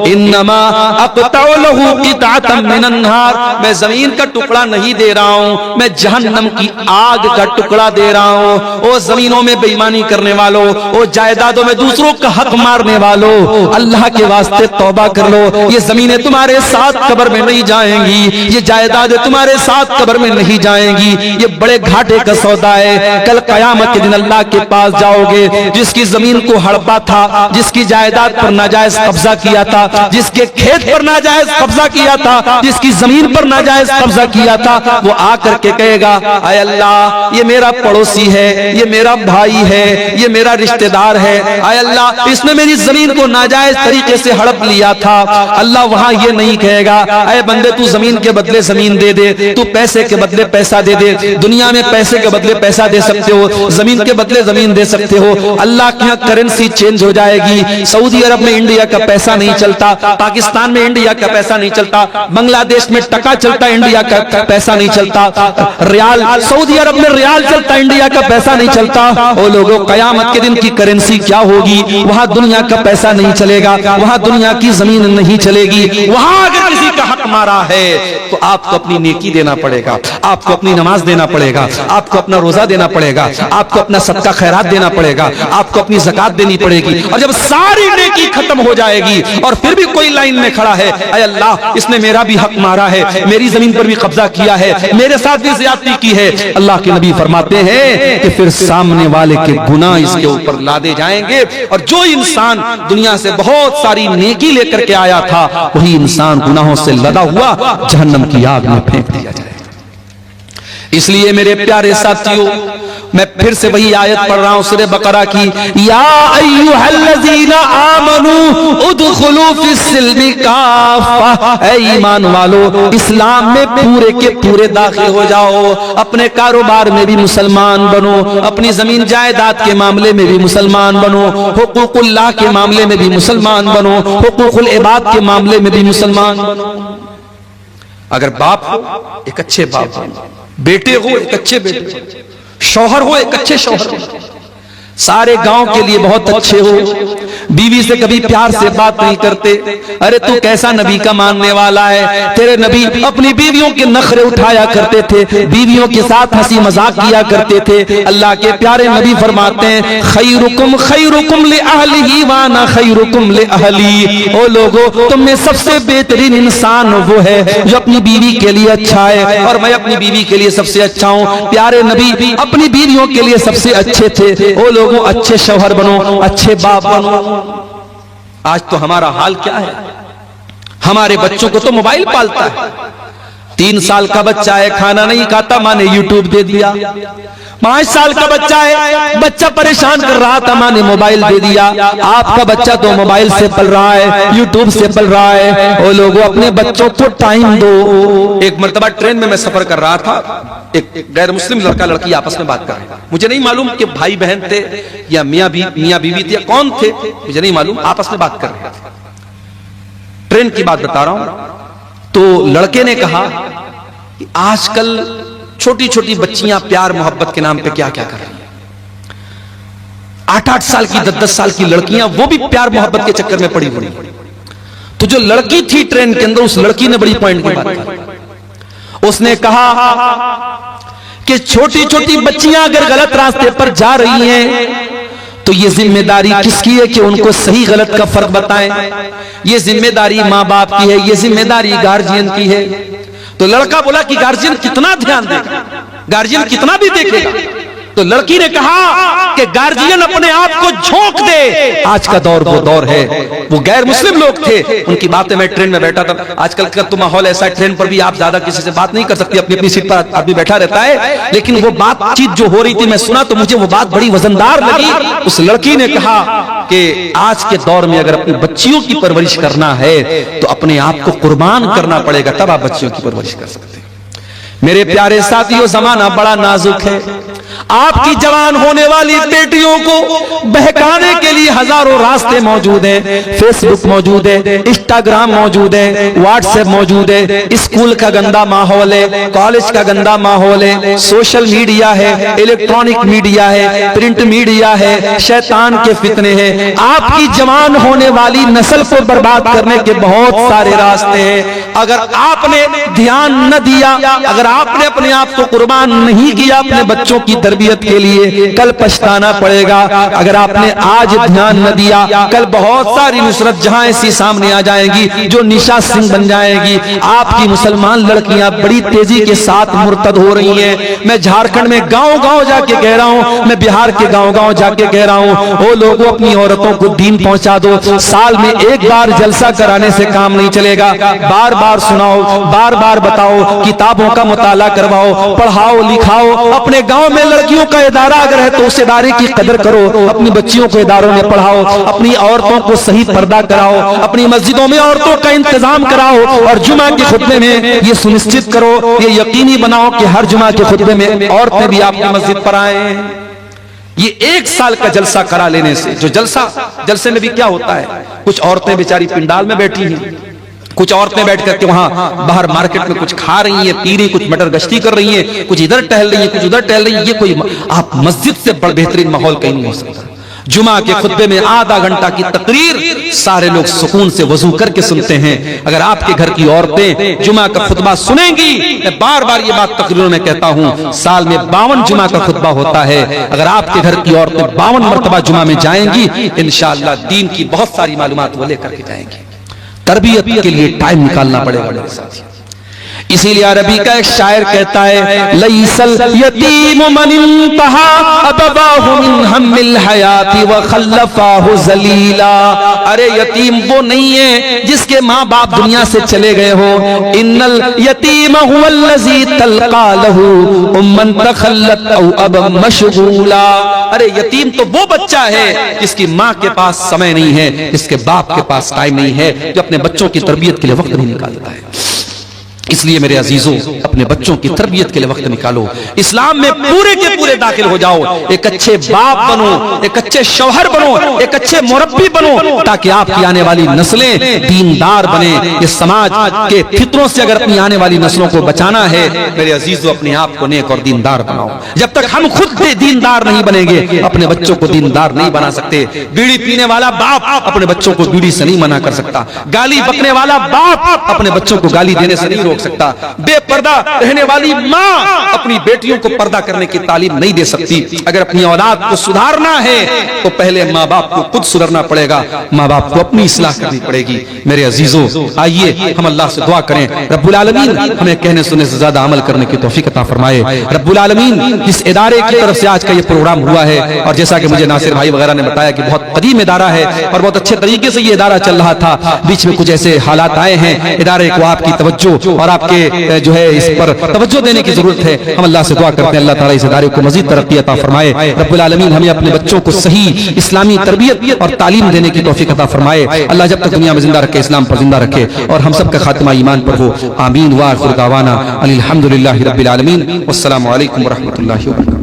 इन्नमा अक़तउ लहू क़िताअतम मिनन नार, मैं जमीन का टुकड़ा नहीं दे रहा हूं, मैं जहन्नम की आग का टुकड़ा दे रहा हूं। ओ जमीनों में बेईमानी करने वालों, ओ जायदादों में दूसरों का हक मारने वालों, अल्लाह के वास्ते तौबा कर लो। ये जमीनें तुम्हारे साथ कब्र में नहीं जाएंगी, ये जायदादें तुम्हारे साथ कब्र में नहीं जाएंगी, ये बड़े घाटे का सौदा है। कल कयामत के दिन अल्लाह के पास जाओगे, जिसकी जमीन को हड़पा था, जिसकी जायदाद पर नाजायज कब्जा किया था, जिसके खेत पर नाजायज कब्जा किया था, जिसकी जमीन पर नाजायज कब्जा किया था, वो आकर के कहेगा आय अल्लाह ये मेरा पड़ोसी है, ये मेरा भाई है, ये मेरा रिश्तेदार है, आय अल्लाह इसने मेरी जमीन को नाजायज तरीके से हड़प लिया था। अल्लाह वहां ये नहीं कहेगा अय बंदे तू जमीन के बदले जमीन दे दे, तू पैसे के बदले पैसा दे दे, दुनिया में पैसे के बदले पैसा दे सकते हो, जमीन के बदले जमीन दे सकते हो। अल्लाह की करेंसी चेंज हो जाएगी। सऊदी अरब में इंडिया का पैसा नहीं चलता, पाकिस्तान में इंडिया का पैसा नहीं चलता, बांग्लादेश में टका चलता, इंडिया का पैसा नहीं चलता, रियाल सऊदी अरब में रियाल चलता, इंडिया का पैसा नहीं चलता। ओ लोगों, कयामत के दिन की करेंसी क्या होगी? वहां दुनिया का पैसा नहीं चलेगा, वहां दुनिया की जमीन नहीं चलेगी। वहां अगर किसी का हक मारा है तो आपको अपनी नेकी देना पड़ेगा, आपको अपनी नमाज देना पड़ेगा, आपको अपना रोजा देना पड़ेगा, आपको अपना सदका खैरात देना पड़ेगा, आपको अपनी ज़कात देनी पड़ेगी। और जब सारी नेकी खत्म हो जाएगी और फिर भी कोई लाइन में खड़ा है अय अल्लाह इसने मेरा भी हक मारा है, मेरी जमीन पर भी कब्जा किया है, मेरे साथ भी ज्यादती की है, अल्लाह के नबी फरमाते हैं कि फिर सामने वाले के गुनाह इसके ऊपर लादे जाएंगे और जो इंसान दुनिया से बहुत सारी नेकी लेकर के आया था वही इंसान गुनाहों से लदा हुआ जहन्नम की आग में फेंक दिया जाएगा। इसलिए मेरे प्यारे साथियों, मैं फिर से वही आयत पढ़ रहा हूं सूरह बकरा की, या अय्युहल्लज़ीना आमनू उदखुलू फिस्सिल्मि काफ़ा, ऐ ईमान वालो इस्लाम में पूरे के पूरे दाखिल हो जाओ, अपने कारोबार में भी मुसलमान बनो, अपनी जमीन जायदाद के मामले में भी मुसलमान बनो, हुकूकुल्लाह के मामले में भी मुसलमान बनो, हुकूकुल इबाद के मामले में भी मुसलमान बनो। अगर बाप हो एक अच्छे बाप बनो, बेटे हो एक अच्छे बेटे, शौहर हो एक अच्छे शौहर हो, सारे गांव के लिए बहुत अच्छे हो, बीवी से कभी प्यार से बात नहीं करते। अरे तू कैसा नबी का मानने वाला है, तेरे नबी अपनी बीवियों के नखरे उठाया करते थे, बीवियों के साथ हंसी मजाक किया करते थे। अल्लाह के प्यारे नबी फरमाते हैं खैरुकुम li अहलिही व अना खैरुकुम li अहली। ओ लोगों, तुम में सबसे बेहतरीन इंसान वो है जो अपनी बीवी के लिए अच्छा है, और मैं अपनी बीवी के लिए सबसे अच्छा हूँ। प्यारे नबी अपनी बीवियों के लिए सबसे अच्छे थे। ओ लोगों, अच्छे शौहर बनो, अच्छे बाप बनो। आज तो हमारा हाल क्या है, हमारे बच्चों को तो मोबाइल पालता है। 3 साल का बच्चा है, खाना नहीं खाता, माँ ने यूट्यूब दे दिया। 5 साल का बच्चा है, बच्चा परेशान कर रहा था, माँ ने मोबाइल दे दिया। आपका बच्चा तो मोबाइल से पल रहा है, यूट्यूब से पल रहा है। वो लोगों, अपने बच्चों को टाइम दो। एक मर्तबा ट्रेन में मैं सफर कर रहा था, एक गैर मुस्लिम लड़का लड़की आपस में बात कर रहे थे। मुझे नहीं मालूम कि भाई बहन थे या मियाँ बीवी थे या कौन थे, मुझे नहीं मालूम, आपस में बात कर रहे थे। ट्रेन की बात बता रहा हूं। तो लड़के ने कहा कि आजकल छोटी छोटी बच्चियां प्यार मोहब्बत के नाम पे क्या क्या कर रही हैं। 8-8 साल की 10-10 साल की लड़कियां, वो भी प्यार मोहब्बत के चक्कर में पड़ी हुई। तो जो लड़की थी ट्रेन के अंदर, उस लड़की ने बड़ी पॉइंट की बात की। उसने कहा कि छोटी छोटी बच्चियां अगर गलत रास्ते पर जा रही हैं तो ये जिम्मेदारी किसकी है कि उनको सही गलत का फर्क बताएं। ये जिम्मेदारी माँ बाप की है, ये जिम्मेदारी गार्जियन की है। तो लड़का बोला कि गार्जियन कितना ध्यान देगा, गार्जियन कितना भी देखेगा। तो लड़की ने कहा कि गार्जियन अपने आप को झोंक दे। आज का दौर वो दौर है। वो गैर मुस्लिम लोग थे, उनकी बातें, मैं ट्रेन में बैठा था। आजकल का तो माहौल ऐसा है, ट्रेन पर भी आप ज्यादा किसी से बात नहीं कर सकती, अपनी अपनी सीट पर आदमी बैठा रहता है। लेकिन वो बातचीत जो हो रही थी, मैं सुना तो मुझे वो बात बड़ी वजनदार लगी। उस लड़की ने कहा कि आज के दौर में अगर अपनी बच्चियों की परवरिश करना है तो अपने आप को कुर्बान करना पड़ेगा, तब आप बच्चियों की परवरिश कर सकते हैं। मेरे प्यारे साथियों, जमाना बड़ा नाजुक है। आपकी जवान होने वाली बेटियों को बहकाने के लिए हजारों रास्ते मौजूद हैं। फेसबुक मौजूद है, इंस्टाग्राम मौजूद है, व्हाट्सएप मौजूद है, स्कूल का गंदा माहौल है, कॉलेज का गंदा माहौल है, सोशल मीडिया है, इलेक्ट्रॉनिक मीडिया है, प्रिंट मीडिया है, शैतान के फितने हैं। आपकी जवान होने वाली नस्ल को बर्बाद करने के बहुत सारे रास्ते हैं। अगर आपने ध्यान न दिया, अगर आपने अपने आप को कुर्बान नहीं किया अपने बच्चों की तरबियत के लिए, कल पछताना पड़ेगा। अगर आपने आज ध्यान न दिया, कल बहुत सारी नुसरत जहां ऐसी सामने आ जाएंगी जो निशा सिंह बन जाएगी। आपकी मुसलमान लड़कियां बड़ी तेजी के साथ मुर्तद हो रही हैं। मैं झारखंड में गांव गांव जाके कह रहा हूं, मैं बिहार के गांव गांव जाके कह रहा हूं, वो लोगों अपनी औरतों को दीन पहुंचा दो। साल में एक बार जलसा कराने से काम नहीं चलेगा। बार बार सुनाओ, बार बार बताओ, किताबों का मुताला करवाओ, पढ़ाओ लिखाओ। अपने गांव में लड़कियों का इदारा अगर है तो उस इदारे की कदर करो। अपनी बच्चियों को इदारों में पढ़ाओ, अपनी औरतों को सही पर्दा कराओ, अपनी मस्जिदों में औरतों का इंतजाम कराओ, और जुमा के खुतबे में ये सुनिश्चित करो, ये यकीनी बनाओ कि हर जुमा के खुतबे में औरतें भी आपकी मस्जिद पर आए। ये 1 साल का जलसा करा लेने से, जो जलसे में भी क्या होता है, कुछ औरतें बेचारी पिंडाल में बैठी हैं, कुछ औरतें बैठ करके वहां बाहर मार्केट में कुछ खा रही हैं, पी रही, कुछ मटर गश्ती कर रही हैं, कुछ इधर टहल रही हैं, कुछ उधर टहल रही हैं। ये कोई आप मस्जिद से बड़ा बेहतरीन माहौल कहीं नहीं हो सकता। जुमा के खुतबे में आधा घंटा की तकरीर, सारे लोग सुकून से वजू करके सुनते हैं। अगर आपके घर की औरतें जुमा का खुतबा सुनेंगी, मैं बार बार ये बात तकरीरों में कहता हूं, साल में 52 जुमा का खुतबा होता है। अगर आपके घर की औरतें 52 मरतबा जुमा में जाएंगी, इंशाअल्लाह दीन की बहुत सारी मालूमात वो लेकर के जाएंगी। तरबियत के लिए टाइम निकालना पड़ेगा मेरे साथी। इसीलिए अरबी का एक शायर कहता है, लईसल यतीम मन इंतहा अबवाहु मिन हम्मिल हयाती व खल्लफाहु जलीला। अरे यतीम वो नहीं है जिसके माँ बाप दुनिया से चले गए हो। इन्नल यतीम हुवल्लज़ी तल्का लहू उम्मन तखल्लत औ अब मशगूला। अरे यतीम तो वो बच्चा है जिसकी माँ के पास समय नहीं है, जिसके बाप के पास टाइम नहीं है, जो अपने बच्चों की तरबियत के लिए वक्त नहीं निकालता है। इसलिए मेरे अजीजों, अपने बच्चों की तरबियत के लिए वक्त निकालो, इस्लाम में पूरे के पूरे दाखिल हो जाओ, एक अच्छे बाप बनो, एक अच्छे शौहर बनो, एक अच्छे मुरब्बी बनो, ताकि आपकी आने वाली नस्लें दीनदार बने। इस समाज के फितरों से अगर अपनी आने वाली नस्लों को बचाना है, मेरे अजीजों, अपने आप को नेक और दीनदार बनाओ। जब तक हम खुद दीनदार नहीं बनेंगे, अपने बच्चों को दीनदार नहीं बना सकते। बीड़ी पीने वाला बाप अपने बच्चों को बीड़ी से नहीं मना कर सकता, गाली बकने वाला बाप अपने बच्चों को गाली देने से नहीं रोक सकता, बेपर्दा रहने वाली माँ अपनी बेटियों को पर्दा करने की तालीम नहीं दे सकती। अगर अपनी औलाद को सुधारना है तो पहले माँ बाप को खुद सुधरना पड़ेगा, माँ बाप को अपनी इस्लाह करनी पड़ेगी। मेरे अजीजों, आइए हम अल्लाह से दुआ करें, रब्बुल आलमीन हमें कहने सुनने से ज्यादा अमल करने की तौफीक अता फरमाए। रब्बुल आलमीन इस इदारे की तरफ से आज का ये प्रोग्राम हुआ है, और जैसा कि मुझे नासिर भाई वगैरह ने बताया कि बहुत कदीम इदारा है और बहुत अच्छे तरीके से ये इदारा चल रहा था, बीच में कुछ ऐसे हालात आए हैं, इदारे को आपकी तवज्जो और आपके जो है इस पर तवज्जो देने की जरूरत है। हम अल्लाह से दुआ करते हैं, अल्लाह ताला इस इदारे को मजीद तरक्की अता फरमाए। रब्बुल आलमीन हमें अपने बच्चों को सही इस्लामी तरबियत और तालीम देने की तौफीक अता फरमाए। अल्लाह जब तक दुनिया में जिंदा रखे, इस्लाम पर जिंदा रखे, और हम सब का खात्मा ईमान पर हो। आमीन व आखिर दावाना अनिल हम्दुलिल्लाहि रब्बिल आलमीन। वस्सलामु अलैकुम व रहमतुल्लाहि व बरकातहू।